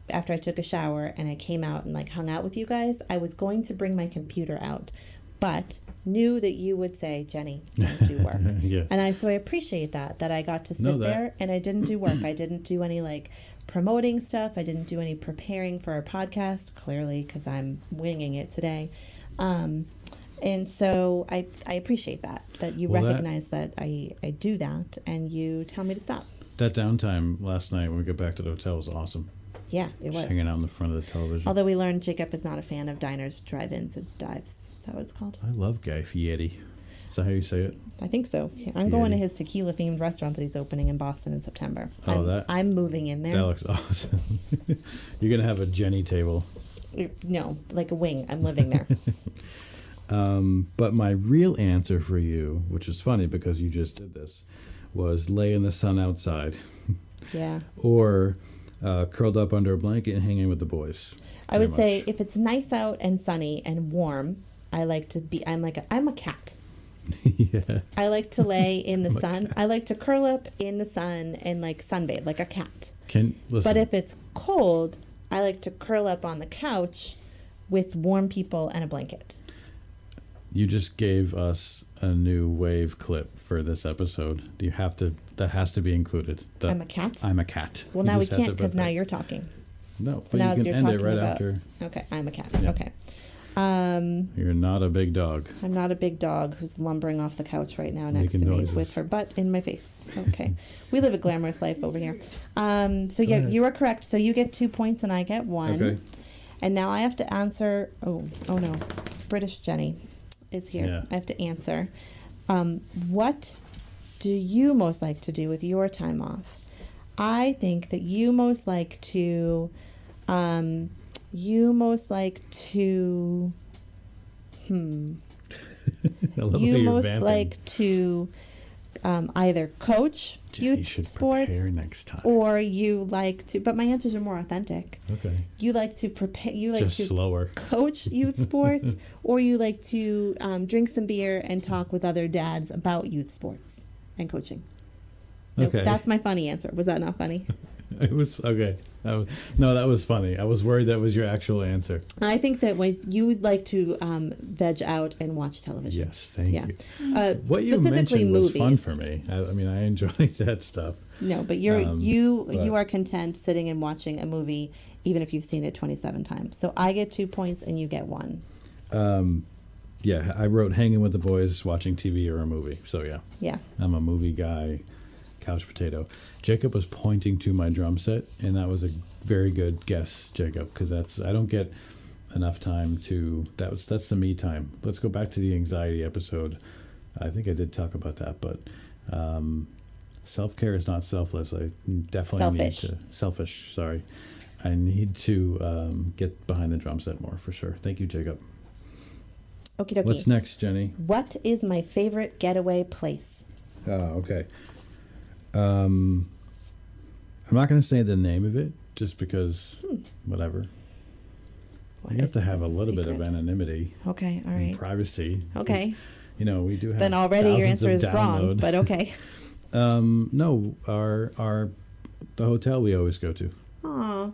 after I took a shower and I came out and like hung out with you guys, I was going to bring my computer out, but knew that you would say, Jenny, don't do work.
Yeah.
And so I appreciate that I got to sit there and I didn't do work. I didn't do any like promoting stuff. I didn't do any preparing for our podcast, clearly, because I'm winging it today. And so I appreciate that you recognize that I do that and you tell me to stop.
That downtime last night when we got back to the hotel was awesome.
Yeah, it
Just
was.
hanging out in the front of the television.
Although we learned Jacob is not a fan of diners, drive-ins, and dives. Is that what it's called?
I love Guy Fieri. Is that how you say it?
I think so. I'm going to his tequila-themed restaurant that he's opening in Boston in September. I'm moving in there.
That looks awesome. You're going to have a Jenny table.
No, like a wing. I'm living there.
But my real answer for you, which is funny because you just did this, was lay in the sun outside.
Yeah.
Or curled up under a blanket and hanging with the boys.
I would say if it's nice out and sunny and warm, I'm a cat.
Yeah.
I like to lay in the sun. I like to curl up in the sun and like sunbathe like a cat.
Listen.
But if it's cold, I like to curl up on the couch with warm people and a blanket.
You just gave us a new wave clip for this episode. That has to be included.
I'm a cat?
I'm a cat.
Well,
You
now we
just have
can't
to
because
put
now
that.
you're talking.
No,
So
but
now
you can
you're
end it
talking
right
about.
after.
Okay, I'm a cat.
Yeah.
Okay.
You're not a big dog.
I'm not a big dog who's lumbering off the couch right now next
Making
to me
noises.
with her butt in my face. Okay. We live a glamorous life over here. So yeah, you are correct. So you get 2 points and I get 1.
Okay.
And now I have to answer. Oh no. British Jenny is here.
Yeah.
I have to answer. What do you most like to do with your time off? I think that you most like to
I love
you
how you're
most
vamping.
like to either coach
Jenny
youth
should
sports
prepare next time.
or you like to, but my answers are more authentic.
Okay.
You like to prepare, you like
Just
to
slower.
coach youth sports, or you like to drink some beer and talk with other dads about youth sports and coaching. Nope,
Okay.
that's my funny answer. Was that not funny?
It was okay. That was funny. I was worried that was your actual answer.
I think that when you would like to veg out and watch television.
Yes, thank
Yeah.
you. What you
specifically
mentioned was fun
movies.
for me. I mean, I enjoyed that stuff.
No, but you
but-
are content sitting and watching a movie even if you've seen it 27 times. So I get 2 points and you get 1.
Yeah, I wrote hanging with the boys, watching TV or a movie. So yeah,
Yeah.
I'm a movie guy, couch potato. Jacob was pointing to my drum set, and that was a very good guess, Jacob, because I don't get enough time to. That's the me time. Let's go back to the anxiety episode. I think I did talk about that, but self-care is not selfless. I definitely need to selfish. Sorry, I need to get behind the drum set more for sure. Thank you, Jacob.
Okie dokie.
What's next, Jenny?
What is my favorite getaway place?
Okay. I'm not going to say the name of it just because, whatever.
What
You have
is-
to have a
is
little bit of
secret?
anonymity
Okay, all
and
right.
privacy.
Okay.
You know, we do have.
Then already your
thousands
answer
of
is wrong,
download.
but okay.
No, the hotel we always go to.
Aw.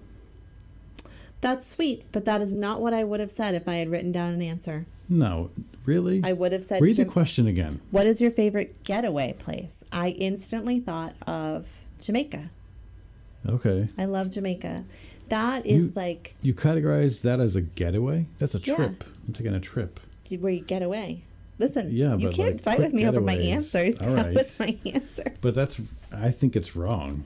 That's sweet, but that is not what I would have said if I had written down an answer.
No, really?
I would have said,
Read the question again.
what is your favorite getaway place? I instantly thought of Jamaica.
Okay.
I love Jamaica. That is like
You categorize that as a getaway? That's a
Yeah.
trip. I'm taking a trip.
where you get away. Listen,
Yeah,
you
but,
can't
like,
fight with
quick
me over my
getaways.
answers.
All
That
right.
was my answer.
But I think it's wrong.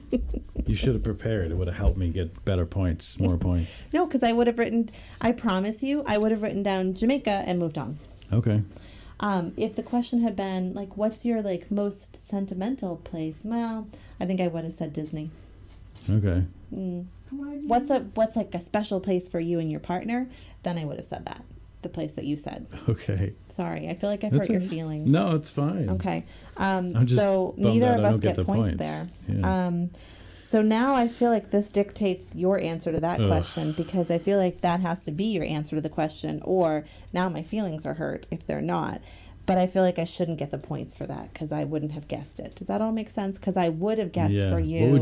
You should have prepared. It would have helped me get better points, more points.
No, because I would have written, I promise you, I would have written down Jamaica and moved on.
Okay.
If the question had been like, what's your like most sentimental place? Well, I think I would have said Disney.
Okay.
What's like a special place for you and your partner? Then I would have said that. The place that you said.
Okay.
Sorry, I feel like I've
That's
hurt your
okay.
feelings.
No, it's fine.
Okay.
just
So
bummed
neither
out
of
I
us
don't get
get
the
points
points.
there.
Yeah.
So now I feel like this dictates your answer to that
Ugh.
question because I feel like that has to be your answer to the question, or now my feelings are hurt if they're not. But I feel like I shouldn't get the points for that because I wouldn't have guessed it. Does that all make sense? Because I would have guessed for you.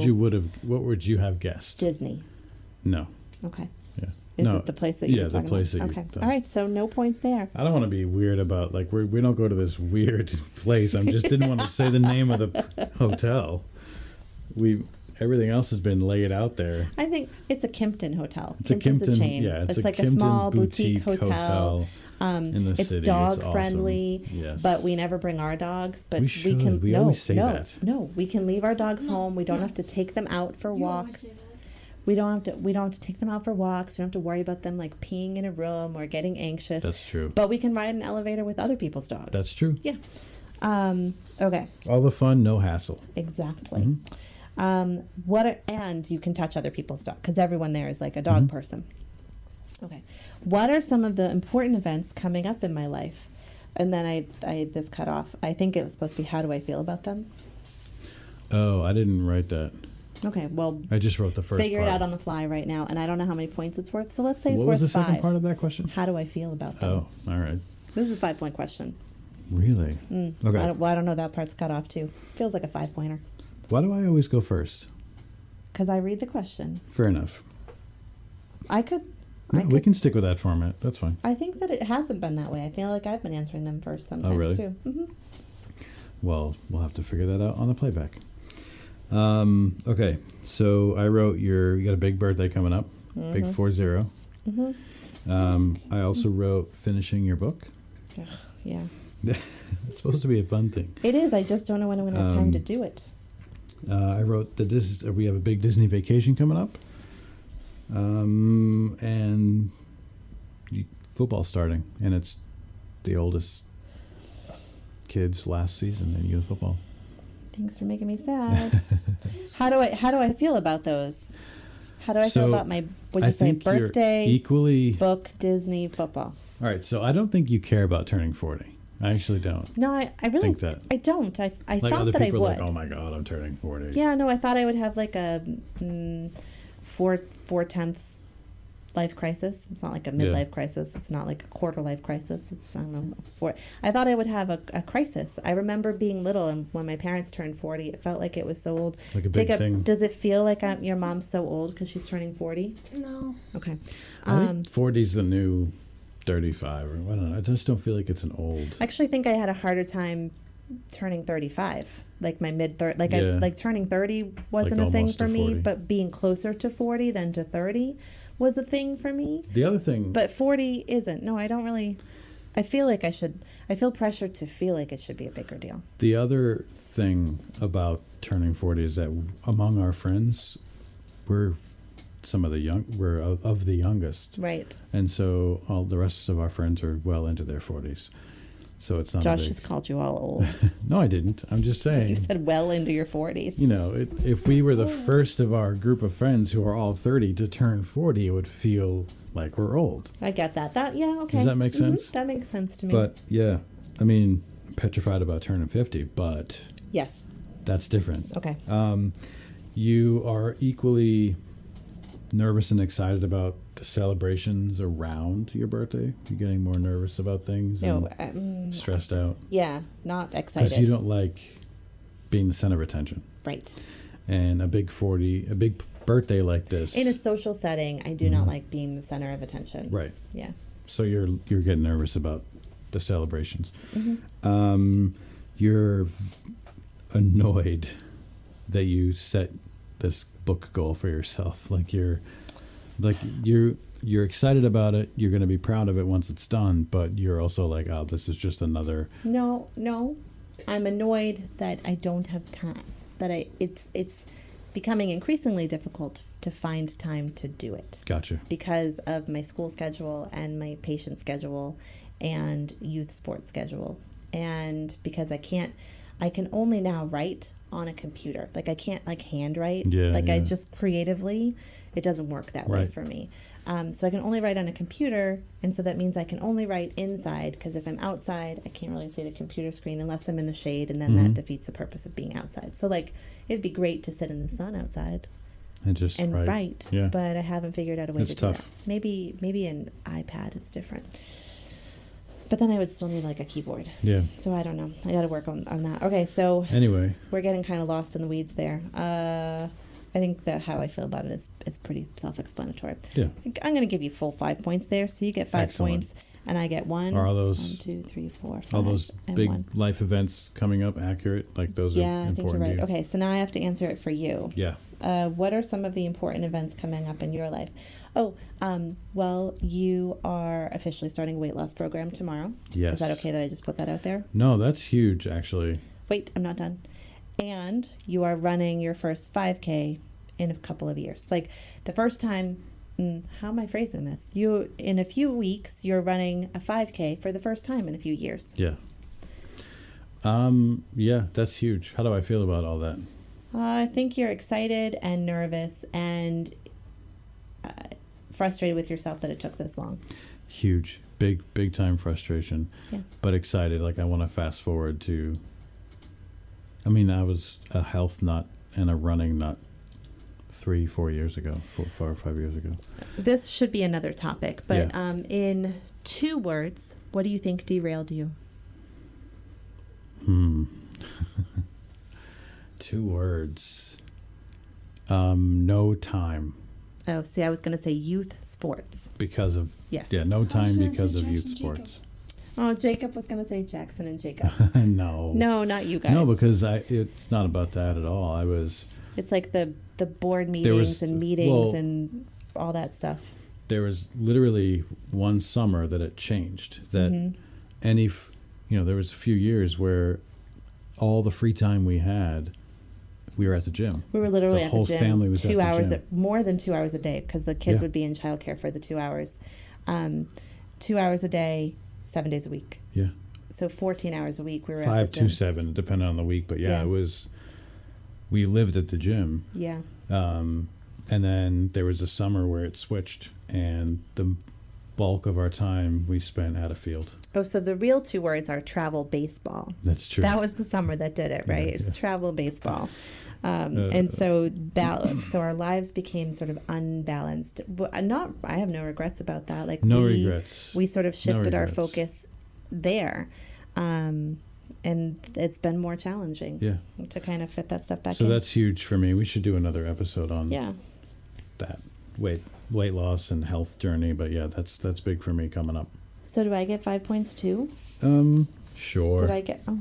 What would you have guessed?
Disney.
No.
Okay.
Yeah.
Is it the place that you were talking
the place
about?
that
Okay. All right. So no points there.
I don't want to be weird about we don't go to this weird place. I just didn't want to say the name of the hotel. Everything else has been laid out there.
I think it's a Kimpton hotel.
It's Kimpton's
a chain.
Yeah,
it's like a small boutique hotel.
In the
it's
city.
dog
It's
friendly,
awesome. Yes.
but we never bring our dogs. But
we should.
can.
We
no,
always say
no,
that.
no. We can leave our dogs home. We don't have to take them out for
You always
walks.
say that.
We don't have to take them out for walks. We don't have to worry about them like peeing in a room or getting anxious.
That's true.
But we can ride an elevator with other people's dogs.
That's true.
Yeah. Okay.
All the fun, no hassle.
Exactly.
Mm-hmm.
And you can touch other people's dog because everyone there is like a dog person. Okay. What are some of the important events coming up in my life? And then I this cut off. I think it was supposed to be how do I feel about them?
Oh, I didn't write that.
Okay, well,
I just wrote the first
figure
part.
it out on the fly right now, and I don't know how many points it's worth. So let's say it's
What
worth
was the
5.
second part of that question?
How do I feel about them?
Oh, all right.
This is a 5-point question.
Really? Okay.
I don't know. That part's cut off too. Feels like a 5-pointer.
Why do I always go first?
Because I read the question.
Fair enough.
No,
we can stick with that format. That's fine.
I think that it hasn't been that way. I feel like I've been answering them first sometimes
really?
too. Mm-hmm.
Well, we'll have to figure that out on the playback. Okay, so I wrote you got a big birthday coming up, big 40. I also wrote finishing your book.
Ugh, yeah.
It's supposed to be a fun thing.
It is. I just don't know when I'm going to have time to do it.
I wrote that we have a big Disney vacation coming up, and football starting, and it's the oldest kids last season in youth football.
Thanks for making me sad. How do I feel about those? How do I feel about my birthday,
equally
book, Disney, football?
All right, so I don't think you care about turning 40. I actually don't.
No, I really
think that.
I don't. I
Like
thought
other
that I
people
would.
are like, oh my God, I'm turning 40.
Yeah, no, I thought I would have like a 4/10 life crisis. It's not like a midlife crisis. It's not like a quarter life crisis. It's I don't know. I thought I would have a crisis. I remember being little and when my parents turned 40, it felt like it was so old.
Like a big
Jacob,
thing.
does it feel like your mom's so old because she's turning 40?
No.
Okay.
I think 40 is the new 35, or I don't know. I just don't feel like it's an old.
I actually think I had a harder time turning 35, like my mid-30s. Like turning 30 wasn't
Like
a thing
almost
for
to
me,
40.
but being closer to 40 than to 30 was a thing for me.
The other thing.
But 40 isn't. No, I don't really. I feel like I should. I feel pressured to feel like it should be a bigger deal.
The other thing about turning 40 is that among our friends, we're we're of the youngest.
Right.
And so all the rest of our friends are well into their 40s. So it's not
Josh
a big...
just called you all old.
No, I didn't. I'm just saying.
You said well into your 40s.
You know, if we were the first of our group of friends who are all 30 to turn 40, it would feel like we're old.
I get that. Okay.
Does that make sense?
That makes sense to me.
But yeah, I mean, I'm petrified about turning 50, but
yes.
that's different.
Okay.
You are equally nervous and excited about the celebrations around your birthday? You're getting more nervous about things and stressed out?
Yeah, not excited.
Because you don't like being the center of attention.
Right.
And a big birthday like this.
In a social setting, I do not like being the center of attention.
Right.
Yeah.
So you're getting nervous about the celebrations.
Mm-hmm.
You're annoyed that you set this book goal for yourself. You're excited about it. You're going to be proud of it once it's done, but you're also like, oh, this is just another.
No. I'm annoyed that I don't have time. That it's becoming increasingly difficult to find time to do it.
Gotcha.
Because of my school schedule and my patient schedule and youth sports schedule. And because I can only now write on a computer. I can't handwrite. I just creatively, it doesn't work that way for me. So I can only write on a computer, and so that means I can only write inside, because if I'm outside, I can't really see the computer screen unless I'm in the shade, and then that defeats the purpose of being outside. So it'd be great to sit in the sun outside and write, but I haven't figured out a way to do that. Maybe an iPad is different. But then I would still need like a keyboard.
Yeah.
So I don't know. I got to work on that. Okay, so
Anyway,
we're getting kind of lost in the weeds there. I think that how I feel about it is pretty self-explanatory.
yeah.
I'm going to give you full 5 points there. So you get 5
Excellent.
points, and I get 1.
Are all those
1, 2, 3, 4, 5,
all those
and
big
1.
life events coming up accurate? Like those
Yeah,
are
I think you're
important
right.
to you?
Okay, so now I have to answer it for you.
Yeah.
What are some of the important events coming up in your life? Oh, well, you are officially starting a weight loss program tomorrow.
Yes.
Is that okay that I just put that out there?
No, that's huge, actually.
Wait, I'm not done. And you are running your first 5K in a couple of years. Like the first time, how am I phrasing this? You, in a few weeks, you're running a 5K for the first time in a few years.
Yeah. Yeah, that's huge. How do I feel about all that?
I think you're excited and nervous and frustrated with yourself that it took this long.
Huge. Big time frustration.
Yeah.
But excited. Like I want to fast forward to, I mean, I was a health nut and a running nut 3-4 years ago, 4 or 5 years ago.
This should be another topic, but
Yeah.
In 2 words, what do you think derailed you?
2 words. No time
Oh, see, I was going to say youth sports.
because of
Yes.
yeah, no
was
time
gonna
because
say
of youth
Jackson
sports.
Jacob.
Oh, Jacob was going to say Jackson and Jacob.
No.
No, not you guys.
No, because it's not about that at all. I was
It's like the board
There
meetings
was-
and meetings
well-
and all that stuff.
there was literally one summer that it changed. That there was a few years where all the free time we had, we were at the gym.
We were literally
The
at
whole
the gym
family was at
2
the
hours,
gym.
more than 2 hours a day, because the kids
Yeah.
would be in childcare for the 2 hours. 2 hours a day, 7 days a week.
Yeah.
So 14 hours a week we were
5
at the gym.
to 7, depending on the week. But yeah,
Yeah.
it was. We lived at the gym,
Yeah.
and then there was a summer where it switched, and the bulk of our time we spent at a field.
Oh, so the real 2 words are travel baseball.
That's true.
That was the summer that did it, right?
Yeah,
It's
yeah.
travel baseball. And so our lives became sort of unbalanced. I have no regrets about that. Like
No regrets.
We sort of shifted our
regrets.
focus there. And it's been more challenging
Yeah.
to kind of fit that stuff back
So
in.
that's huge for me. We should do another episode on
Yeah.
that weight loss and health journey. But yeah, that's big for me coming up.
So do I get 5 points too?
Sure.
Did I get? Oh,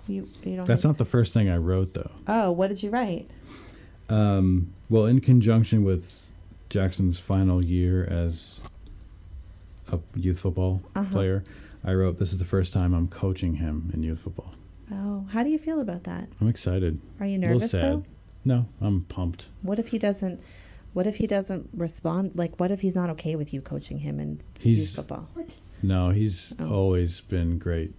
you don't.
That's
have,
not the first thing I wrote though.
Oh, what did you write?
Well, in conjunction with Jackson's final year as a youth football player, I wrote, "This is the first time I'm coaching him in youth football."
Oh, how do you feel about that?
I'm excited.
Are you
A little
nervous
sad.
though?
No, I'm pumped.
What if he doesn't? What if he doesn't respond? Like, what if he's not okay with you coaching him in
He's-
youth football?
No, he's
Oh.
always been great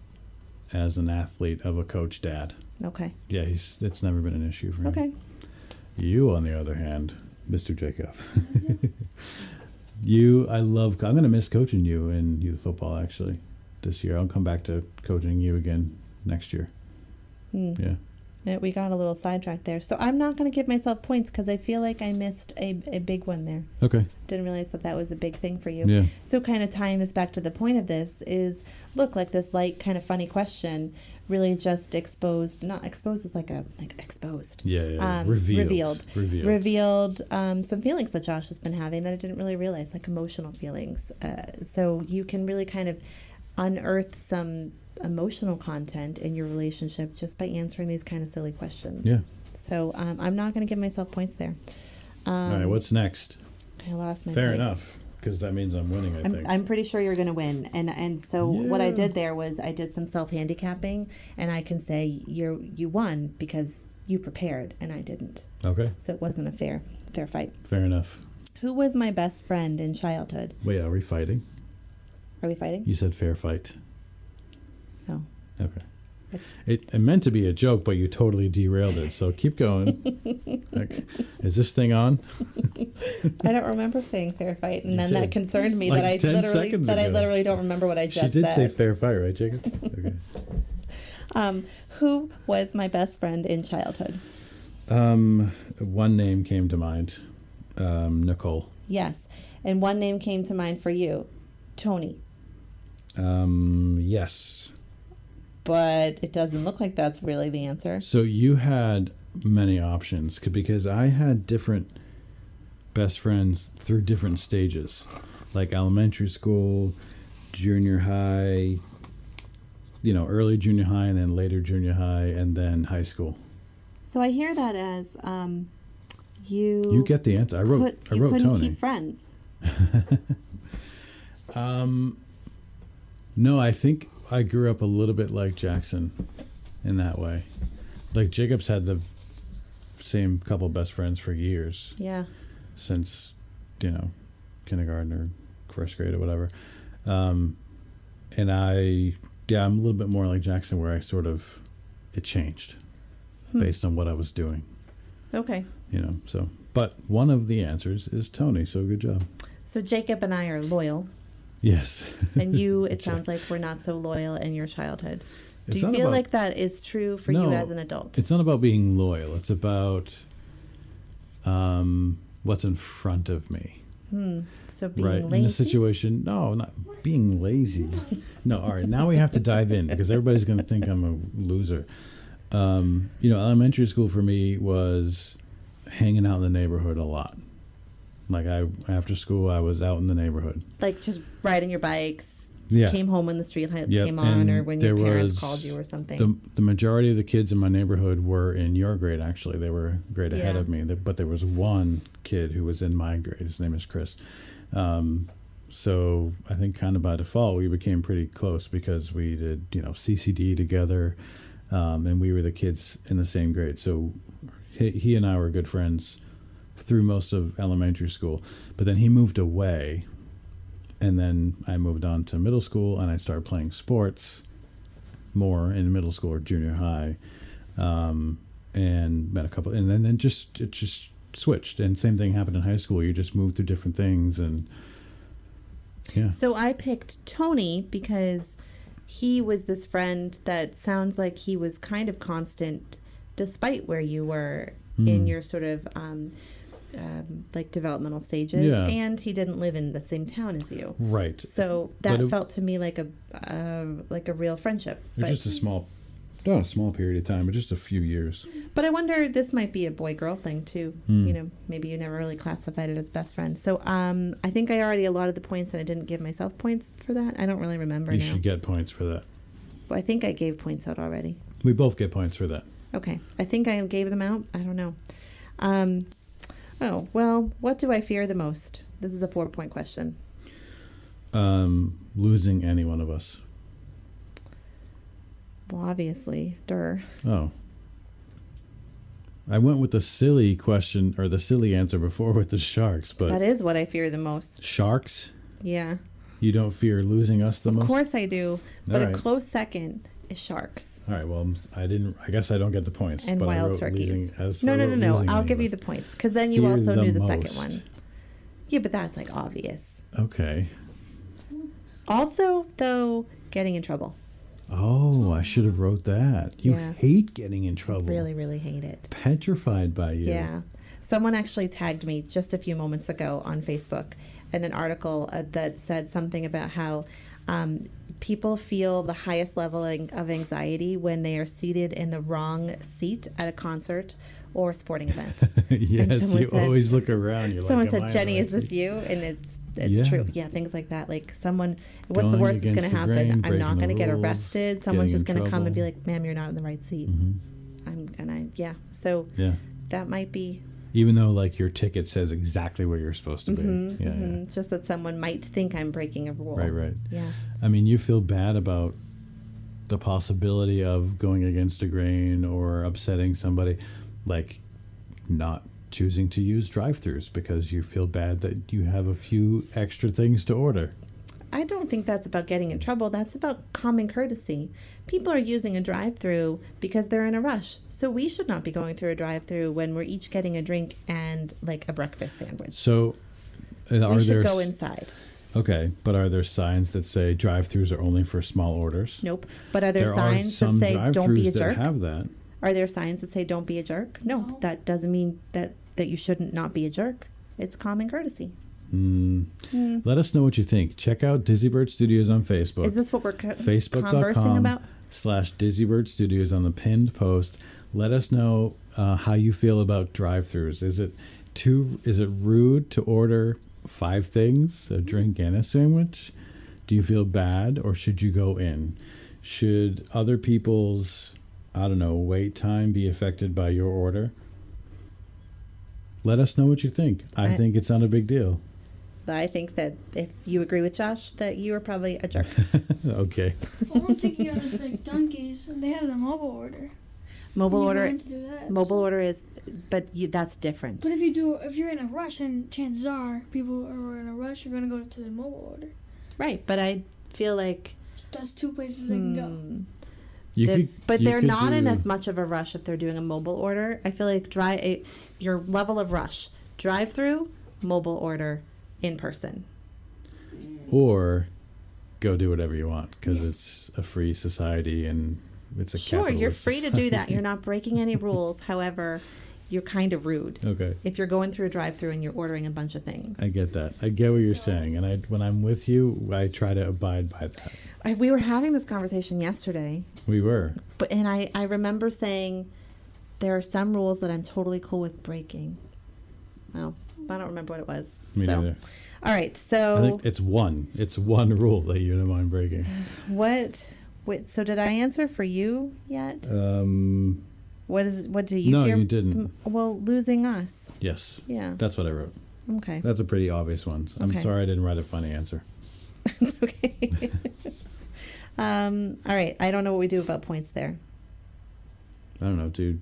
as an athlete of a coach dad.
Okay.
Yeah, it's never been an issue for him.
Okay.
You, on the other hand, Mr. Jacob, I'm going to miss coaching you in youth football actually this year. I'll come back to coaching you again next year. Yeah.
Yeah, we got a little sidetracked there. So I'm not going to give myself points because I feel like I missed a big one there.
Okay.
Didn't realize that was a big thing for you.
Yeah.
So kind of tying this back to the point of this is, look, like this light kind of funny question really just exposed, not exposed is like exposed.
Yeah.
Revealed some feelings that Josh has been having that I didn't really realize, like emotional feelings. So you can really kind of unearth some emotional content in your relationship just by answering these kind of silly questions.
Yeah.
So I'm not going to give myself points there.
All right. What's next?
I lost my
Fair
place.
enough, because that means I'm winning. I think.
I'm pretty sure you're going to win. And so what I
Yeah.
did there was I did some self-handicapping, and I can say you won because you prepared and I didn't.
Okay.
So it wasn't a fair fight.
Fair enough.
Who was my best friend in childhood?
Wait, are we fighting?
Are we fighting?
You said fair fight.
No.
Okay. It meant to be a joke, but you totally derailed it. So keep going. Like, is this thing on?
I don't remember saying fair fight, and
You
then that
did.
concerned me
Like
that I
10
literally
seconds ago.
don't remember what I just
She did
said.
say fair fight, right, Jacob? Okay.
Who was my best friend in childhood?
One name came to mind. Nicole.
Yes. And one name came to mind for you. Tony.
Yes.
But it doesn't look like that's really the answer.
So you had many options because I had different best friends through different stages, like elementary school, junior high, early junior high, and then later junior high, and then high school.
So I hear that as you.
You get the answer. I wrote
You couldn't
Tony.
keep friends.
No, I think I grew up a little bit like Jackson in that way. Like Jacob's had the same couple best friends for years.
Yeah.
Since, kindergarten or first grade or whatever. And I'm a little bit more like Jackson where it changed based on what I was doing.
Okay.
But one of the answers is Tony, so good job.
So Jacob and I are loyal.
Yes.
And you, it sounds like, were not so loyal in your childhood. Do
It's
you
not
feel
about-
like that is true for you as an adult?
It's not about being loyal. It's about what's in front of me.
So being
Right.
lazy?
In the situation, no, not being lazy. No, all right. Now we have to dive in because everybody's going to think I'm a loser. Elementary school for me was hanging out in the neighborhood a lot. Like after school, I was out in the neighborhood.
Like just riding your bikes,
Yeah.
came home when the street lights
Yep,
came on,
and
or when your
there
parents
was
called you or something.
The majority of the kids in my neighborhood were in your grade, actually. They were a grade ahead
Yeah.
of me. But there was one kid who was in my grade. His name is Chris. So I think kind of by default, we became pretty close because we did, CCD together. And we were the kids in the same grade. So he and I were good friends through most of elementary school. But then he moved away. And then I moved on to middle school, and I started playing sports more in middle school or junior high, and met a couple. And then it just switched. And same thing happened in high school. You just moved through different things, and yeah.
So I picked Tony because he was this friend that sounds like he was kind of constant, despite where you were in your sort of like developmental stages,
Yeah.
and he didn't live in the same town as you.
Right.
So
But
that
it-
felt to me like a real friendship.
It was just not a small period of time, but just a few years.
But I wonder, this might be a boy-girl thing too. Maybe you never really classified it as best friend. So I think I already allotted the points, and I didn't give myself points for that. I don't really remember
You
now.
should get points for that.
Well, I think I gave points out already.
We both get points for that.
Okay. I think I gave them out. I don't know. Oh, well, what do I fear the most? This is a 4-point question.
Losing any one of us.
Well, obviously,
Oh. I went with the silly question or the silly answer before with the sharks, but
that is what I fear the most.
sharks?
Yeah.
You don't fear losing us the most?
Of course I do. But
All
a
right.
close second is sharks.
All right, well, I guess I don't get the points.
And
but I
wild
wrote
turkeys.
losing as
No.
for losing
I'll
any
give
of
you
us.
the points, because then you
Fear
also
the
knew the second
most.
one. Yeah, but that's like obvious.
Okay.
Also, though, getting in trouble.
Oh, I should have wrote that. You
Yeah.
hate getting in trouble.
Really, really hate it.
Petrified by you.
Yeah. Someone actually tagged me just a few moments ago on Facebook in an article that said something about how people feel the highest level of anxiety when they are seated in the wrong seat at a concert or sporting event.
Yes,
someone
you
said-
always look around. You're
Someone
like, am
said,
I
"Jenny,
right
is this
seat?"
you?" And it's
Yeah.
true. Yeah, things like that. Like someone, what's the
Going
worst that's going to
against the
happen?
grain,
I'm
breaking
not
the
going to get
rules,
arrested. Someone's
getting
just
in
going to come and be
trouble.
like, "Ma'am, you're not in the right seat."
Mhm.
Yeah. So
Yeah.
that might be
Even though like your ticket says exactly where you're supposed to be. Yeah.
just that someone might think I'm breaking a rule.
Right.
Yeah.
I mean, you feel bad about the possibility of going against a grain or upsetting somebody, like not choosing to use drive-thrus because you feel bad that you have a few extra things to order.
I don't think that's about getting in trouble. That's about common courtesy. People are using a drive-through because they're in a rush. So we should not be going through a drive-through when we're each getting a drink and like a breakfast sandwich.
So are
We should
there
go inside.
Okay, but are there signs that say drive-thrus are only for small orders?
Nope. But are there
There
signs
are some
that say don't be a
drive-thrus that
jerk?
have that.
Are there signs that say don't be a jerk? No,
No.
that doesn't mean that you shouldn't not be a jerk. It's common courtesy.
Let us know what you think. Check out Dizzy Bird Studios on Facebook.
Is this what we're conversing
Facebook.com
about?
/Dizzy Bird Studios on the pinned post. Let us know how you feel about drive-thrus. Is it rude to order 5 things, a drink and a sandwich? Do you feel bad, or should you go in? Should other people's, wait time be affected by your order? Let us know what you think. I think it's not a big deal.
I think that if you agree with Josh, that you are probably a jerk.
Okay.
All I'm thinking of is like Dunkies. They have the mobile order.
Mobile
You
order.
want to do that.
Mobile order is, that's different.
But if you're in a rush, then chances are people are in a rush. You're gonna go to the mobile order.
Right, but I feel like
That's 2 places they can go.
they're not in as much of a rush if they're doing a mobile order. I feel like your level of rush, drive-through, mobile order, in person.
Or go do whatever you want, because
Yes.
it's a free society and it's a
Sure, you're
capitalist
free to do that.
society.
You're not breaking any rules. However, you're kind of rude
Okay.
if you're going through a drive-through and you're ordering a bunch of things.
I get that. I get what you're saying, and when I'm with you, I try to abide by that.
We were having this conversation yesterday,
We were.
and I remember saying there are some rules that I'm totally cool with breaking. Oh, I don't remember what it was.
Me neither.
All right,
I
so
think it's one rule that you don't mind breaking.
so did I answer for you yet? What do you
No,
fear?
you didn't.
Well, losing us.
Yes.
Yeah.
That's what I wrote.
Okay.
That's a pretty obvious one. I'm
Okay.
sorry I didn't write a funny answer.
It's okay. All right. I don't know what we do about points there.
I don't know, dude.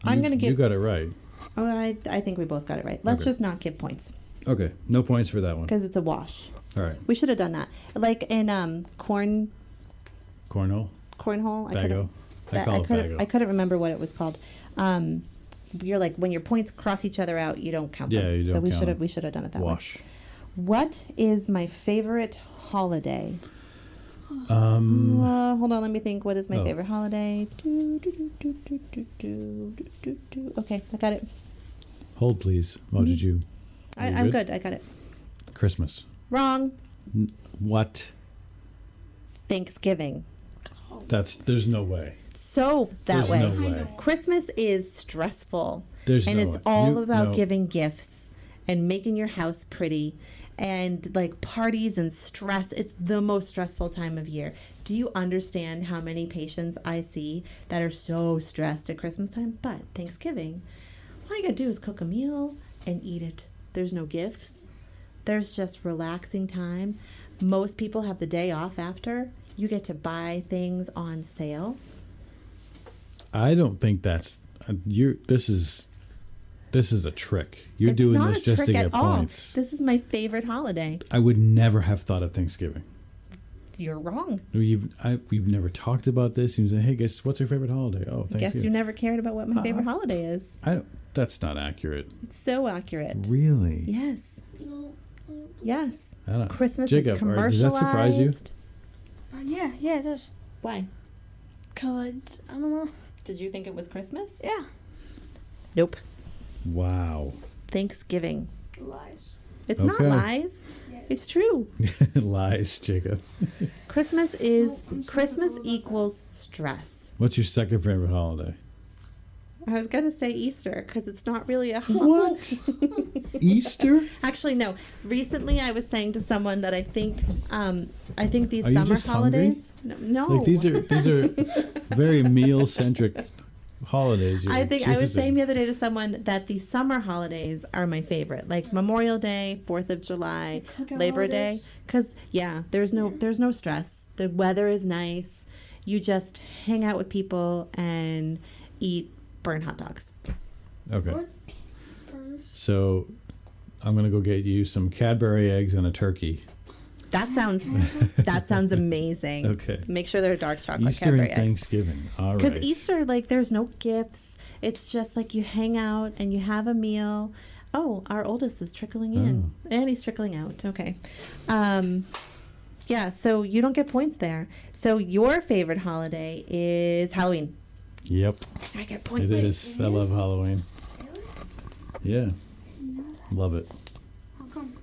I'm gonna
You
give-
got it right.
Oh, I think we both got it right. Let's
Okay.
just not give points
Okay. No points for that one.
because it's a wash.
All right.
We should have done that. Like in cornhole. I
Bago. I call it
couldn't.
bago.
I couldn't remember what it was called. You're like when your points cross each other out, you don't count them.
Yeah, you
So
don't
we
count
should
them.
have done it that
Wash.
way. What is my favorite holiday? Hold on, let me think. What is my
Oh.
favorite holiday? Okay, I got it.
Hold, please. Oh, did you? Are you
I'm good. I got it.
Christmas.
Wrong.
What?
Thanksgiving.
There's no way.
So that
There's
way.
no way.
Christmas is stressful.
There's
and
no
it's
way.
all about
no.
giving gifts and making your house pretty and like parties and stress. It's the most stressful time of year. Do you understand how many patients I see that are so stressed at Christmas time? But Thanksgiving, all you gotta do is cook a meal and eat it. There's no gifts. There's just relaxing time. Most people have the day off after. You get to buy things on sale.
I don't think that's This is a trick. You're
It's
doing
not
this
a
just
trick
to get
at all.
points.
This is my favorite holiday.
I would never have thought of Thanksgiving.
You're wrong.
We've never talked about this. You say, "Hey, guys, what's your favorite holiday?" Oh, Thanksgiving.
Guess you never cared about what my favorite holiday is.
That's not accurate.
It's so accurate.
Really?
Yes.
No.
Yes.
I don't know.
Christmas
Jacob,
is
does
commercialized.
that surprise you?
Yeah, it does.
Why?
Cause I don't know.
Did you think it was Christmas?
Yeah.
Nope.
Wow.
Thanksgiving.
Lies.
It's not
Okay.
lies. It's true.
Lies, Jacob.
Christmas
Oh,
equals stress.
What's your second favorite holiday?
I was gonna say Easter because it's not really a holiday.
What? Easter?
Actually, no. Recently, I was saying to someone that I think these
Are you
summer
just hungry?
holidays. No.
Like these are very meal centric holidays. you're
I think I was
choosing.
saying the other day to someone that the summer holidays are my favorite, like Memorial Day, 4th of July,
Cookout
Labor Day,
holidays.
because there's no stress. The weather is nice. You just hang out with people and eat burnt hot dogs.
Okay.
What? Burgers?
So I'm gonna go get you some Cadbury eggs and a turkey.
That sounds amazing.
Okay.
Make sure they're dark chocolate
Easter
Cadbury
and
eggs.
Thanksgiving. All right.
Because Easter, like, there's no gifts. It's just like you hang out and you have a meal. Oh, our oldest is trickling in. And he's trickling out. Okay. Yeah, so you don't get points there. So your favorite holiday is Halloween.
Yep.
I get points.
It is. I love Halloween.
Really?
Yeah. Love it.
How come?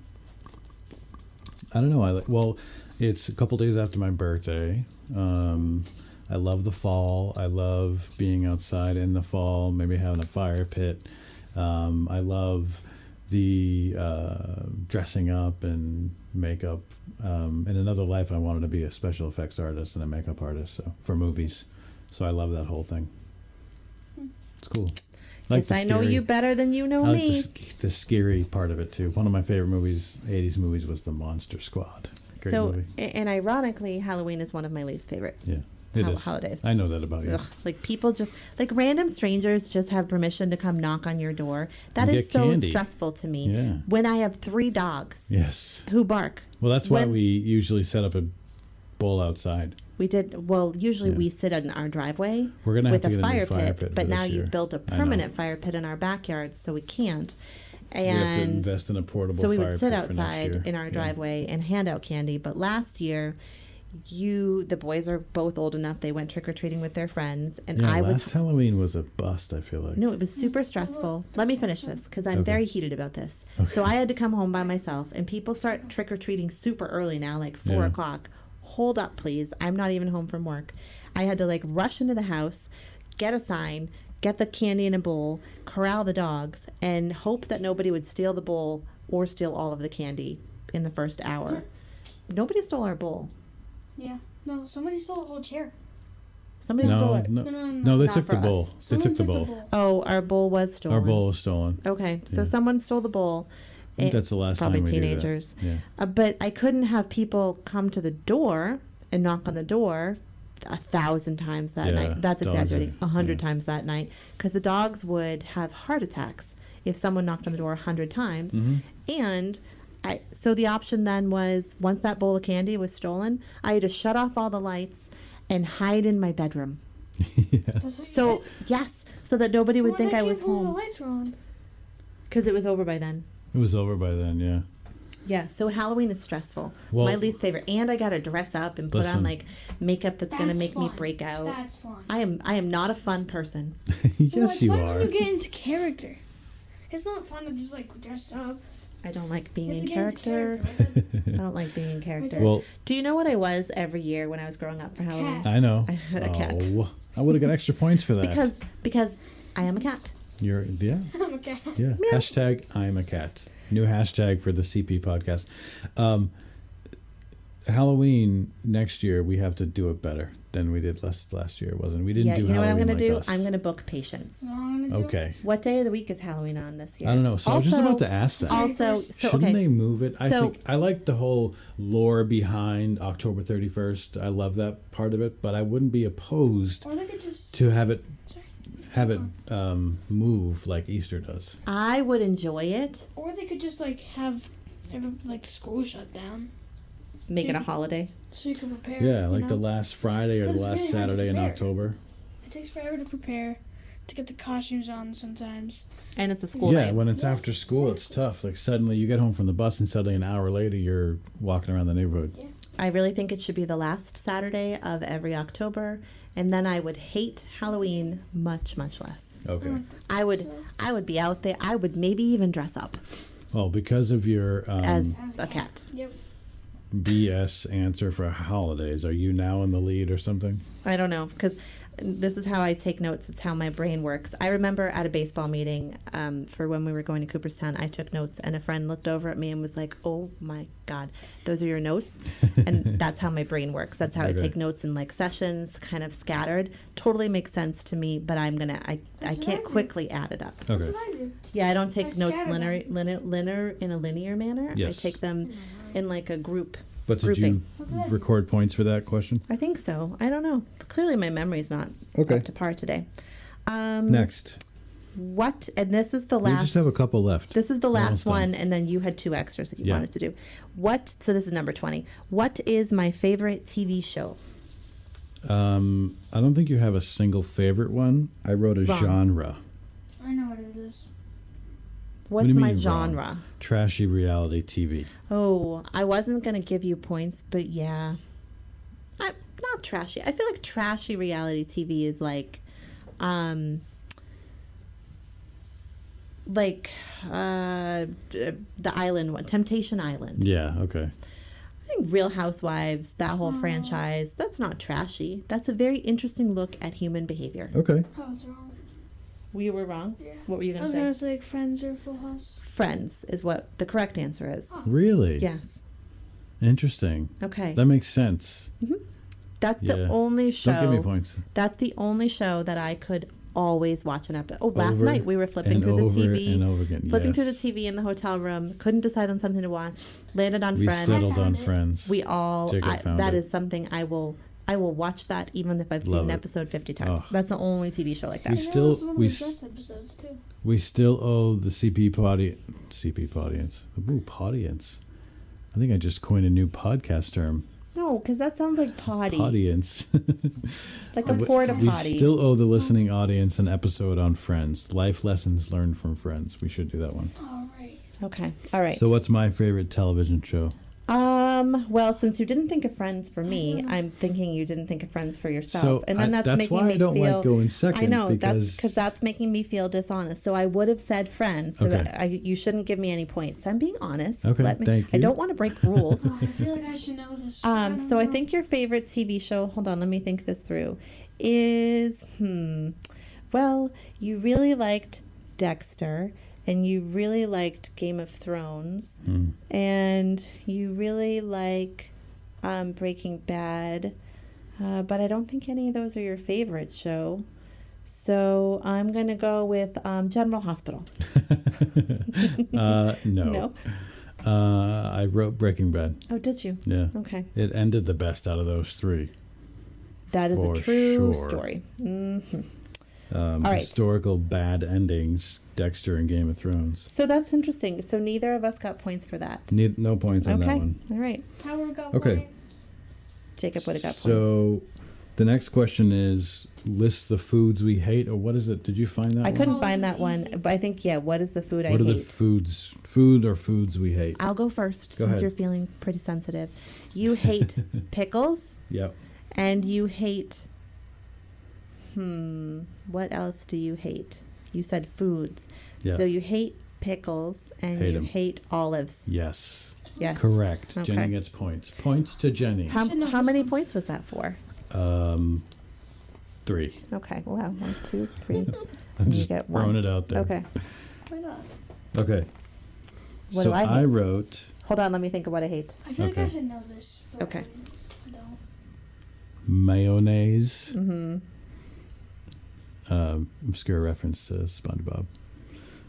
I don't know. Well, it's a couple days after my birthday. I love the fall. I love being outside in the fall, maybe having a fire pit. I love the dressing up and makeup. In another life, I wanted to be a special effects artist and a makeup artist for movies. So I love that whole thing. It's cool.
Guess I know you better than you know me.
The scary part of it too. One of my favorite movies, 80s movies, was The Monster Squad. Great movie.
And ironically, Halloween is one of my least favorite.
Yeah. It is.
Holidays.
I know that about you.
Ugh, like people just like random strangers just have permission to come knock on your door. That
And
is
get
so
candy.
stressful to me.
Yeah.
When I have 3 dogs
Yes.
who bark.
Well, that's why we usually set up a bowl outside.
We did well. Usually we sit in our driveway
We're gonna have
with
to
a
get a new
fire
fire
pit,
pit
but
for
now
this year.
you've built a
I know.
permanent fire pit in our backyard, so we can't.
We have to
And
invest in a portable
so we
fire
would sit
pit for next
outside
year.
in our
Yeah.
driveway and hand out candy. But last year, the boys are both old enough. They went trick or treating with their friends, and
Yeah,
I was
last Halloween was a bust, I feel like.
No, it was super stressful. Let me finish this because I'm
Okay.
very heated about this.
Okay.
So I had to come home by myself, and people start trick or treating super early now, like 4 o'clock. Hold up, please. I'm not even home from work. I had to like rush into the house, get a sign, get the candy in a bowl, corral the dogs, and hope that nobody would steal the bowl or steal all of the candy in the first hour. Nobody stole our bowl.
Yeah. No, somebody stole the whole chair.
Somebody stole it.
No, they
Not
took the
for us.
bowl. They
Someone
took the bowl.
Oh, our bowl was stolen.
Our bowl was stolen.
Okay, so
Yeah.
someone stole the bowl.
I think that's the last
Probably
time we
teenagers.
do that. Yeah.
But I couldn't have people come to the door and knock on the door 1,000 times that
Yeah,
night. That's
dogs
exaggerating.
are-
100
yeah.
times that night, because the dogs would have heart attacks if someone knocked on the door 100 times.
Mm-hmm.
And so the option then was, once that bowl of candy was stolen, I had to shut off all the lights and hide in my bedroom.
Yeah.
That's what
So yes, so that nobody would think I was
The
home,
lights were on.
because it was over by then.
It was over by then, yeah.
Yeah, so Halloween is stressful.
Well-
My least favorite. And I gotta dress up and put on
Listen.
like makeup that's gonna
That's
make me
fun.
break out.
That's fun.
I am not a fun person.
Well,
Yes,
it's
you
fun
are.
when you get into character. It's not fun to just like dress up.
I don't like being
You have
in
to get into
character. I don't like being in character.
Well,
Do you know what I was every year when I was growing up for Halloween?
Cat.
I know.
A cat.
Oh, I would have got extra points for that.
Because I am a cat.
You're, yeah,
I'm a cat.
yeah.
Meow.
Hashtag I'm a cat. New hashtag for the CP podcast. Halloween next year, we have to do it better than we did last year, wasn't it? We didn't
Yeah,
do
you know what I'm
Halloween
gonna do?
like us.
I'm gonna book patience.
You know what I'm gonna do?
Okay.
What day of the week is Halloween on this year?
I don't know. So I was just about to ask that.
Also, so
Shouldn't
okay.
they move it? I
So-
think I like the whole lore behind October 31st. I love that part of it, but I wouldn't be opposed
Or they could just.
to have it
Sorry.
move like Easter does.
I would enjoy it.
Or they could just like have like school shut down
Make it a holiday.
so you can prepare.
Yeah,
you
like the
know?
last Friday or the
It's
last
really hard to
Saturday in
prepare.
October.
It takes forever to prepare, to get the costumes on sometimes.
And it's a school
Yeah,
night.
when it's
Yes,
after school, it's tough. Like suddenly you get home from the bus and suddenly an hour later you're walking around the neighborhood.
I really think it should be the last Saturday of every October, and then I would hate Halloween much, much less.
Okay.
I would be out there. I would maybe even dress up
Well, because of your
as a cat.
Yep.
BS answer for holidays, are you now in the lead or something?
I don't know, because this is how I take notes. It's how my brain works. I remember at a baseball meeting for when we were going to Cooperstown, I took notes, and a friend looked over at me and was like, "Oh my God, those are your notes?" And that's how my brain works. That's how I
Okay.
take notes in like sessions, kind of scattered. Totally makes sense to me, but I
That's
can't
what I do.
quickly add it up.
That's
Okay.
what I do.
Yeah, I don't take
I
notes
scatter
linear in a linear manner.
Yes.
I take them in like a group.
But did
grouping.
you record points for that question?
I think so. I don't know. Clearly, my memory's not
Okay.
up to par today.
Next.
What? And this is the
We
last.
just have a couple left.
This is the
We're almost
last
done.
one, and then you had 2 extras that you
Yeah.
wanted to do. What? So this is number 20. What is my favorite TV show?
I don't think you have a single favorite one. I wrote a
Wrong.
genre.
I know what it is.
What's
do you
my
mean,
genre?
wrong? Trashy reality TV.
Oh, I wasn't gonna give you points, but yeah, not trashy. I feel like trashy reality TV is like the island one, Temptation Island.
Yeah, okay.
think Real Housewives, that whole franchise, that's not trashy. That's a very interesting look at human behavior.
Okay.
I was wrong.
You were wrong?
Yeah.
What were you
I
going
was
to say?
gonna say like Friends or Full House.
Friends is what the correct answer is.
Really?
Yes.
Interesting.
Okay.
That makes sense.
That's the
Yeah.
only show.
Don't give me points.
That's the only show that I could always watch an episode. Oh, last
Over
night we were flipping
and
through the
over
TV.
and over again.
Flipping through the
Yes.
TV in the hotel room. Couldn't decide on something to watch. Landed on
We
Friends.
settled on
found it.
Friends.
We all.
Jacob found
that
it.
is something I will watch that even if I've seen
Love
an
it.
episode 50 times.
Oh.
That's the only TV show like that.
We
And
still-
that was one of
we
the
s-
best episodes too.
We still owe the CP audience. Ooh, audience. I think I just coined a new podcast term.
No, because that sounds like potty.
Audience.
Like a
We-
porta
we
potty.
still owe the listening audience an episode on Friends. Life lessons learned from Friends. We should do that one.
All right.
Okay. All right.
So what's my favorite television show?
Well, since you didn't think of Friends for me, I'm thinking you didn't think of Friends for yourself.
So
and then that's making
why
me
I don't
feel
like going second.
I know
because
because that's making me feel dishonest. So I would have said Friends. So
Okay.
you shouldn't give me any points. I'm being honest.
Okay,
I
thank you.
don't want to break rules.
Oh, I feel like I should know this.
So I think your favorite TV show. Hold on, let me think this through. Is well, you really liked Dexter, and you really liked Game of Thrones, and you really like Breaking Bad, but I don't think any of those are your favorite show. So I'm gonna go with General Hospital.
No.
No.
I wrote Breaking Bad.
Oh, did you?
Yeah.
Okay,
It ended the best out of those three.
that is
For
a true
sure.
story. Hmm.
All
right.
Historical bad endings, Dexter and Game of Thrones.
So that's interesting. So neither of us got points for that.
No points on that
Okay.
one.
All right.
Howard got
Okay.
points.
Jacob would have got points.
So the next question is list the foods we hate, or what is it? Did you find that
I
one?
couldn't
Oh,
find
this
that
is
one,
easy.
but I think, yeah, what is the food
What
I
are the
hate?
foods we hate?
I'll go first
Go
since
ahead.
you're feeling pretty sensitive. You hate pickles,
Yep.
and you hate, what else do you hate? You said foods.
Yeah.
So you hate pickles, and
Hate
you
'em.
hate olives.
Yes.
Yes.
Correct.
Okay.
Jenny gets points. Points to Jenny.
How,
should know
how
this
many
one.
points was that for?
3.
Okay. Wow. 1, 2, 3.
I'm
And you
just
get
throwing
one.
it out there.
Okay.
Why not?
Okay.
What
so
do I hate?
wrote
Hold on. Let me think of what I hate.
I feel like I
Okay.
should know this. But
Okay.
I don't.
mayonnaise.
Mm-hmm.
Obscure reference to SpongeBob.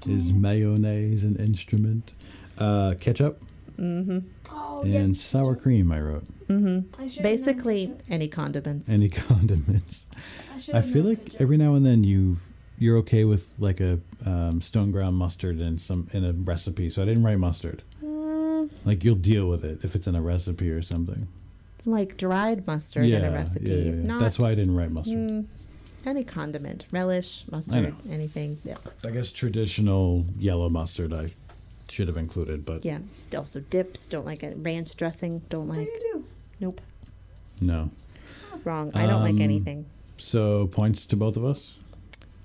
Is mayonnaise an instrument? Ketchup
Mm-hmm.
Oh,
and
yeah.
sour cream. I wrote
Mm-hmm.
I should've
Basically,
known
any condiments.
any condiments.
that.
I
should've
feel
known
like
ketchup.
every now and then you're okay with like a stone ground mustard in a recipe. So I didn't write mustard. Like you'll deal with it if it's in a recipe or something.
Like dried mustard in a recipe.
Yeah.
Not
That's why I didn't write mustard.
any condiment, relish, mustard,
know.
anything. Yeah.
I guess traditional yellow mustard I should have included, but
Yeah. Also dips, don't like it. Ranch dressing, don't
What do
like.
you do?
Nope.
no.
Wrong. I don't like
Um,
anything.
So points to both of us.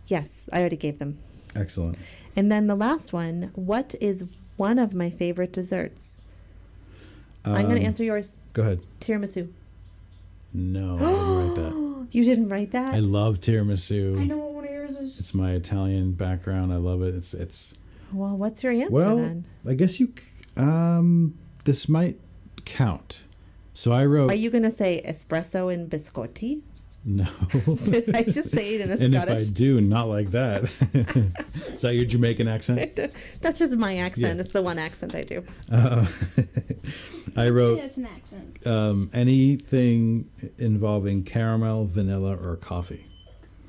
Yes, I already gave them.
Excellent.
And then the last one, what is one of my favorite desserts? I'm going to answer yours.
Go ahead.
Tiramisu.
No, I didn't write that.
You didn't write that?
I love tiramisu.
I know what one of yours is.
It's my Italian background. I love it. It's
Well, what's your answer
well.
then?
I guess this might count. So I wrote
Are you going to say espresso and biscotti?
no.
Did I just say it in a
And if I
Scottish?
do, not like that. Is that your Jamaican accent?
That's just my accent.
Yeah.
It's the one accent I do.
I
Yeah,
wrote
that's an accent.
anything involving caramel, vanilla, or coffee.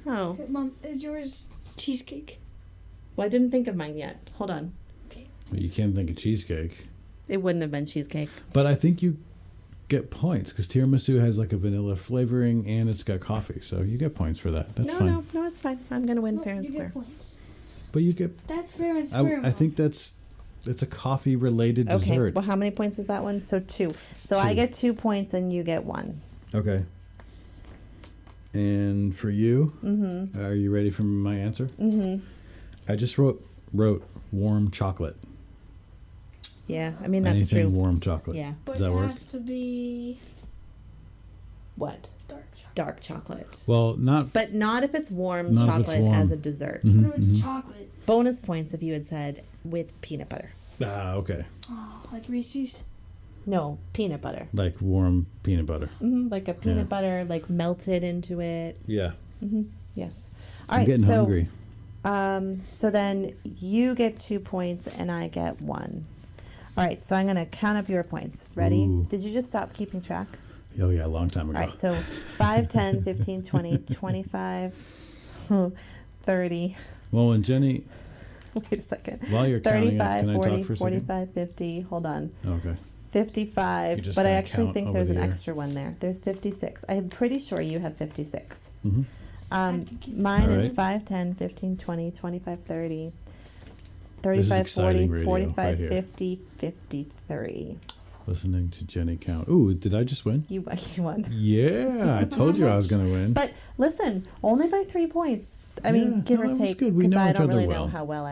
Oh,
Okay, Mom, is yours cheesecake?
well, I didn't think of mine yet. Hold on.
You can't think of cheesecake.
It wouldn't have been cheesecake.
But I think you get points because tiramisu has like a vanilla flavoring and it's got coffee. So you get points for that. That's
no,
fine.
no, it's fine. I'm going to win
No,
fair and
you
square.
get points.
But you get,
That's fair and square.
I
Mom.
think it's a coffee related
Okay,
dessert.
well, how many points was that one? So 2. So I
2.
get 2 points and you get 1.
Okay. And for you, are you ready for my answer?
Mm-hmm.
I just wrote warm chocolate.
Yeah, I mean, that's
Anything
true.
warm chocolate.
Yeah.
But
Does that
it
work?
has to be
What?
dark chocolate.
Dark chocolate.
Well, not.
But not if it's warm
Not if it's
chocolate
warm.
as a dessert.
Mhm,
What if it's
mhm.
chocolate?
Bonus points if you had said with peanut butter.
Ah, okay.
Oh, like Reese's.
No, peanut butter.
Like warm peanut butter.
Like a peanut
Yeah.
butter, like melted into it.
Yeah.
Yes. All
I'm
right.
getting
so,
hungry.
So then you get 2 points and I get 1. All right. So I'm going to count up your points. Ready?
Ooh.
Did you just stop keeping track?
Oh, yeah, a long time ago.
All right. So 5, 10, 15, 20, 25, 30.
Well, when Jenny,
Wait a second.
while you're counting up,
35,
can I
40,
talk for a second?
45, 50. Hold on.
Okay.
55.
You're just
But I
gonna
actually
count
think
over
there's an
the air.
extra one there. There's 56. I'm pretty sure you have 56.
Mhm.
Mine
All
is
right.
5, 10, 15, 20, 25, 30,
is
35, 40,
exciting radio
45,
right here.
50, 53.
Listening to Jenny count. Ooh, did I just win?
You won.
Yeah, I told you I was going to win.
But listen, only by 3 points. I
Yeah,
mean, give
no,
or
that was
take.
good. We
'cause
know
I
each
don't
other
really
well.
know how well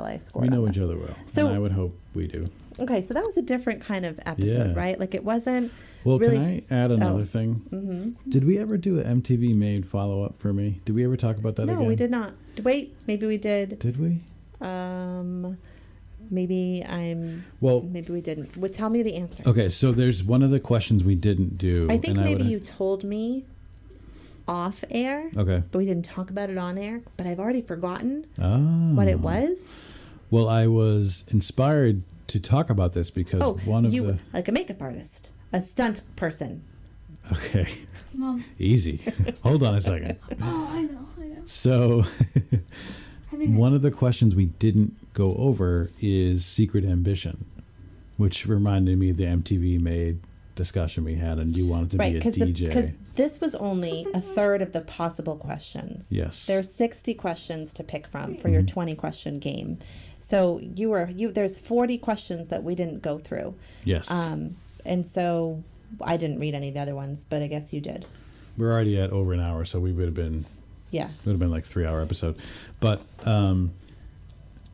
I scored.
We know
on
each
this.
other well.
So-
And I would hope we do.
Okay, so that was a different kind of episode,
Yeah.
right? Like it wasn't.
Well,
Really-
can I add another thing?
Mm-hmm.
Did we ever do an MTV Made follow-up for me? Did we ever talk about that
No,
again?
we did not. Wait, maybe we did.
Did we?
Maybe
Well,
we didn't. Well, tell me the answer.
okay, so there's one of the questions we didn't do.
I think
and
maybe
would-
you told me off air,
Okay.
but we didn't talk about it on air. But I've already forgotten
Ah.
what it was.
Well, I was inspired to talk about this because
Oh,
one of
you
the...
like a makeup artist, a stunt person.
Okay,
Mom.
easy. Hold on a second.
Oh, I know.
So,
I think
one of the questions we didn't go over is secret ambition, which reminded me of the MTV Made discussion we had, and you wanted to
Right,
be a
because
DJ.
this was only a third of the possible questions.
Yes.
There's 60 questions to pick from for your 20 question game. So there's 40 questions that we didn't go through.
Yes.
And so I didn't read any of the other ones, but I guess you did.
We're already at over an hour, so we would have been
Yeah.
like 3 hour episode. But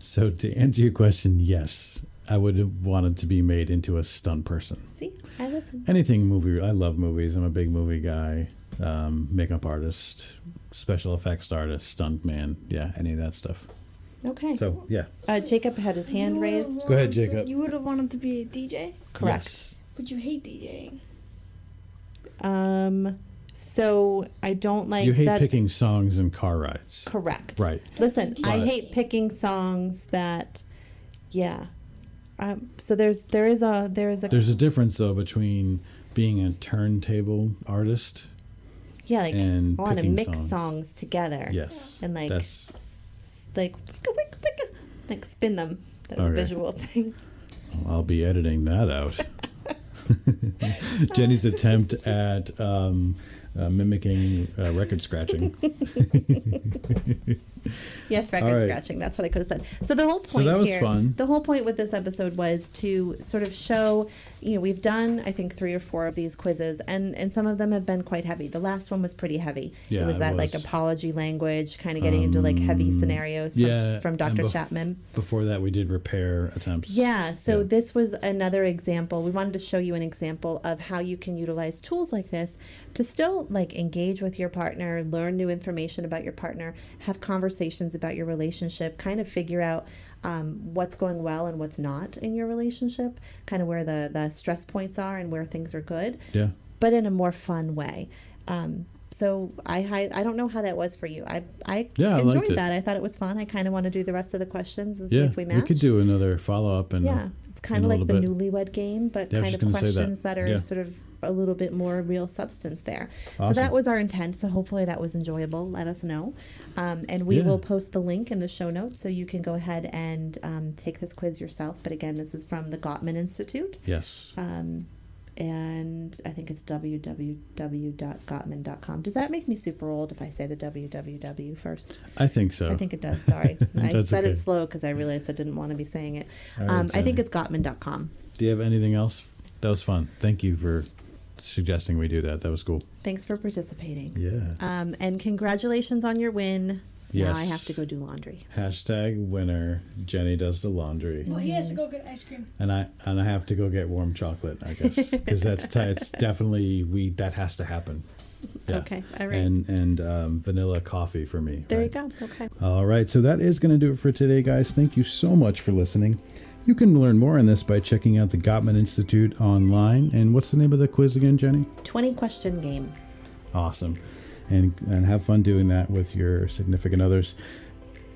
so to answer your question, yes, I would have wanted to be made into a stunt person.
See, I listen.
Anything movie. I love movies. I'm a big movie guy. Makeup artist, special effects artist, stunt man. Yeah, any of that stuff.
Okay.
So yeah.
Jacob had his hand raised.
Go ahead, Jacob.
You would have wanted to be a DJ,
Correct.
Yes.
but you hate DJing.
So I don't like
You hate
that.
picking songs and car rides.
Correct.
Right.
Listen, I
But-
hate picking songs that, yeah. So there is a
There's a difference though between being a turntable artist.
yeah, like
and
I want to
picking
mix
songs.
songs together.
Yes.
And like
That's
like like spin them. That was a
Okay.
visual thing.
I'll be editing that out. Jenny's attempt at mimicking record scratching.
Yes, record
All right.
scratching. That's what I could have said. So the whole point
that was
here,
fun.
the whole point with this episode was to sort of show, we've done I think 3 or 4 of these quizzes, and some of them have been quite heavy. The last one was pretty heavy.
Yeah,
it was
it
that like
was.
apology language, kind of getting into like heavy scenarios from
and
Dr. Chapman.
Before that, we did repair attempts.
Yeah, so
Yeah.
this was another example. We wanted to show you an example of how you can utilize tools like this to still like engage with your partner, learn new information about your partner, have conversations about your relationship, kind of figure out what's going well and what's not in your relationship, kind of where the stress points are and where things are good,
Yeah.
but in a more fun way. So I don't know how that was for you. I
Yeah, I liked
enjoyed
it.
that. I thought it was fun. I kind of want to do the rest of the questions and see
Yeah.
if we match.
We could do another follow up and
Yeah, it's kind
in
of
a
like the
little bit.
newlywed game, but
Yeah, I was
kind of
just gonna say that.
questions that are
Yeah.
sort of a little bit more real substance there. So
Awesome.
that was our intent. So hopefully that was enjoyable. Let us know. And we
Yeah.
will post the link in the show notes so you can go ahead and take this quiz yourself. But again, this is from the Gottman Institute.
Yes.
And I think it's www.gottman.com. Does that make me super old if I say the www first?
I think so.
I think it does. Sorry. I
That's
said
okay.
it slow because I realized I didn't want to be saying it.
All right,
I think
Jenny.
it's gottman.com.
Do you have anything else? That was fun. Thank you for suggesting we do that. That was cool.
Thanks for participating.
Yeah.
And congratulations on your win. Now I have to go do laundry.
Hashtag winner. Jenny does the laundry.
Well, he has to go get ice cream.
And I have to go get warm chocolate, I guess, because it's definitely that has to happen. Yeah.
Okay, all right.
And vanilla coffee for me.
There
right?
you go. Okay.
All right, so that is going to do it for today, guys. Thank you so much for listening. You can learn more on this by checking out the Gottman Institute online. And what's the name of the quiz again, Jenny?
20-question game.
Awesome. And have fun doing that with your significant others.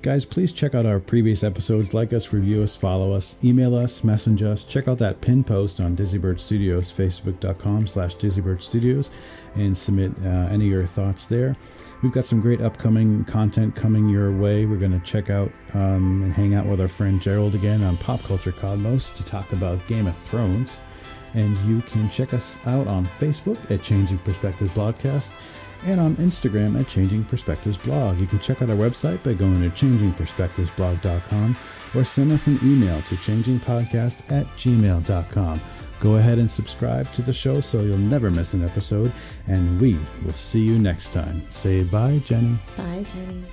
Guys, please check out our previous episodes. Like us, review us, follow us, email us, message us. Check out that pin post on Dizzybird Studios, facebook.com/Dizzybird Studios, and submit any of your thoughts there. We've got some great upcoming content coming your way. We're going to check out and hang out with our friend Gerald again on Pop Culture Cosmos to talk about Game of Thrones. And you can check us out on Facebook at Changing Perspectives Blogcast and on Instagram at Changing Perspectives Blog. You can check out our website by going to changingperspectivesblog.com or send us an email to changingpodcast@gmail.com. Go ahead and subscribe to the show so you'll never miss an episode, and we will see you next time. Say bye, Jenny.
Bye, Jenny.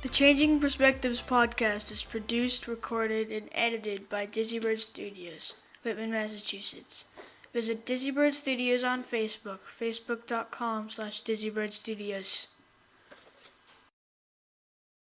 The Changing Perspectives podcast is produced, recorded, and edited by Dizzybird Studios, Whitman, Massachusetts. Visit Dizzybird Studios on Facebook, facebook.com/Dizzybird Studios.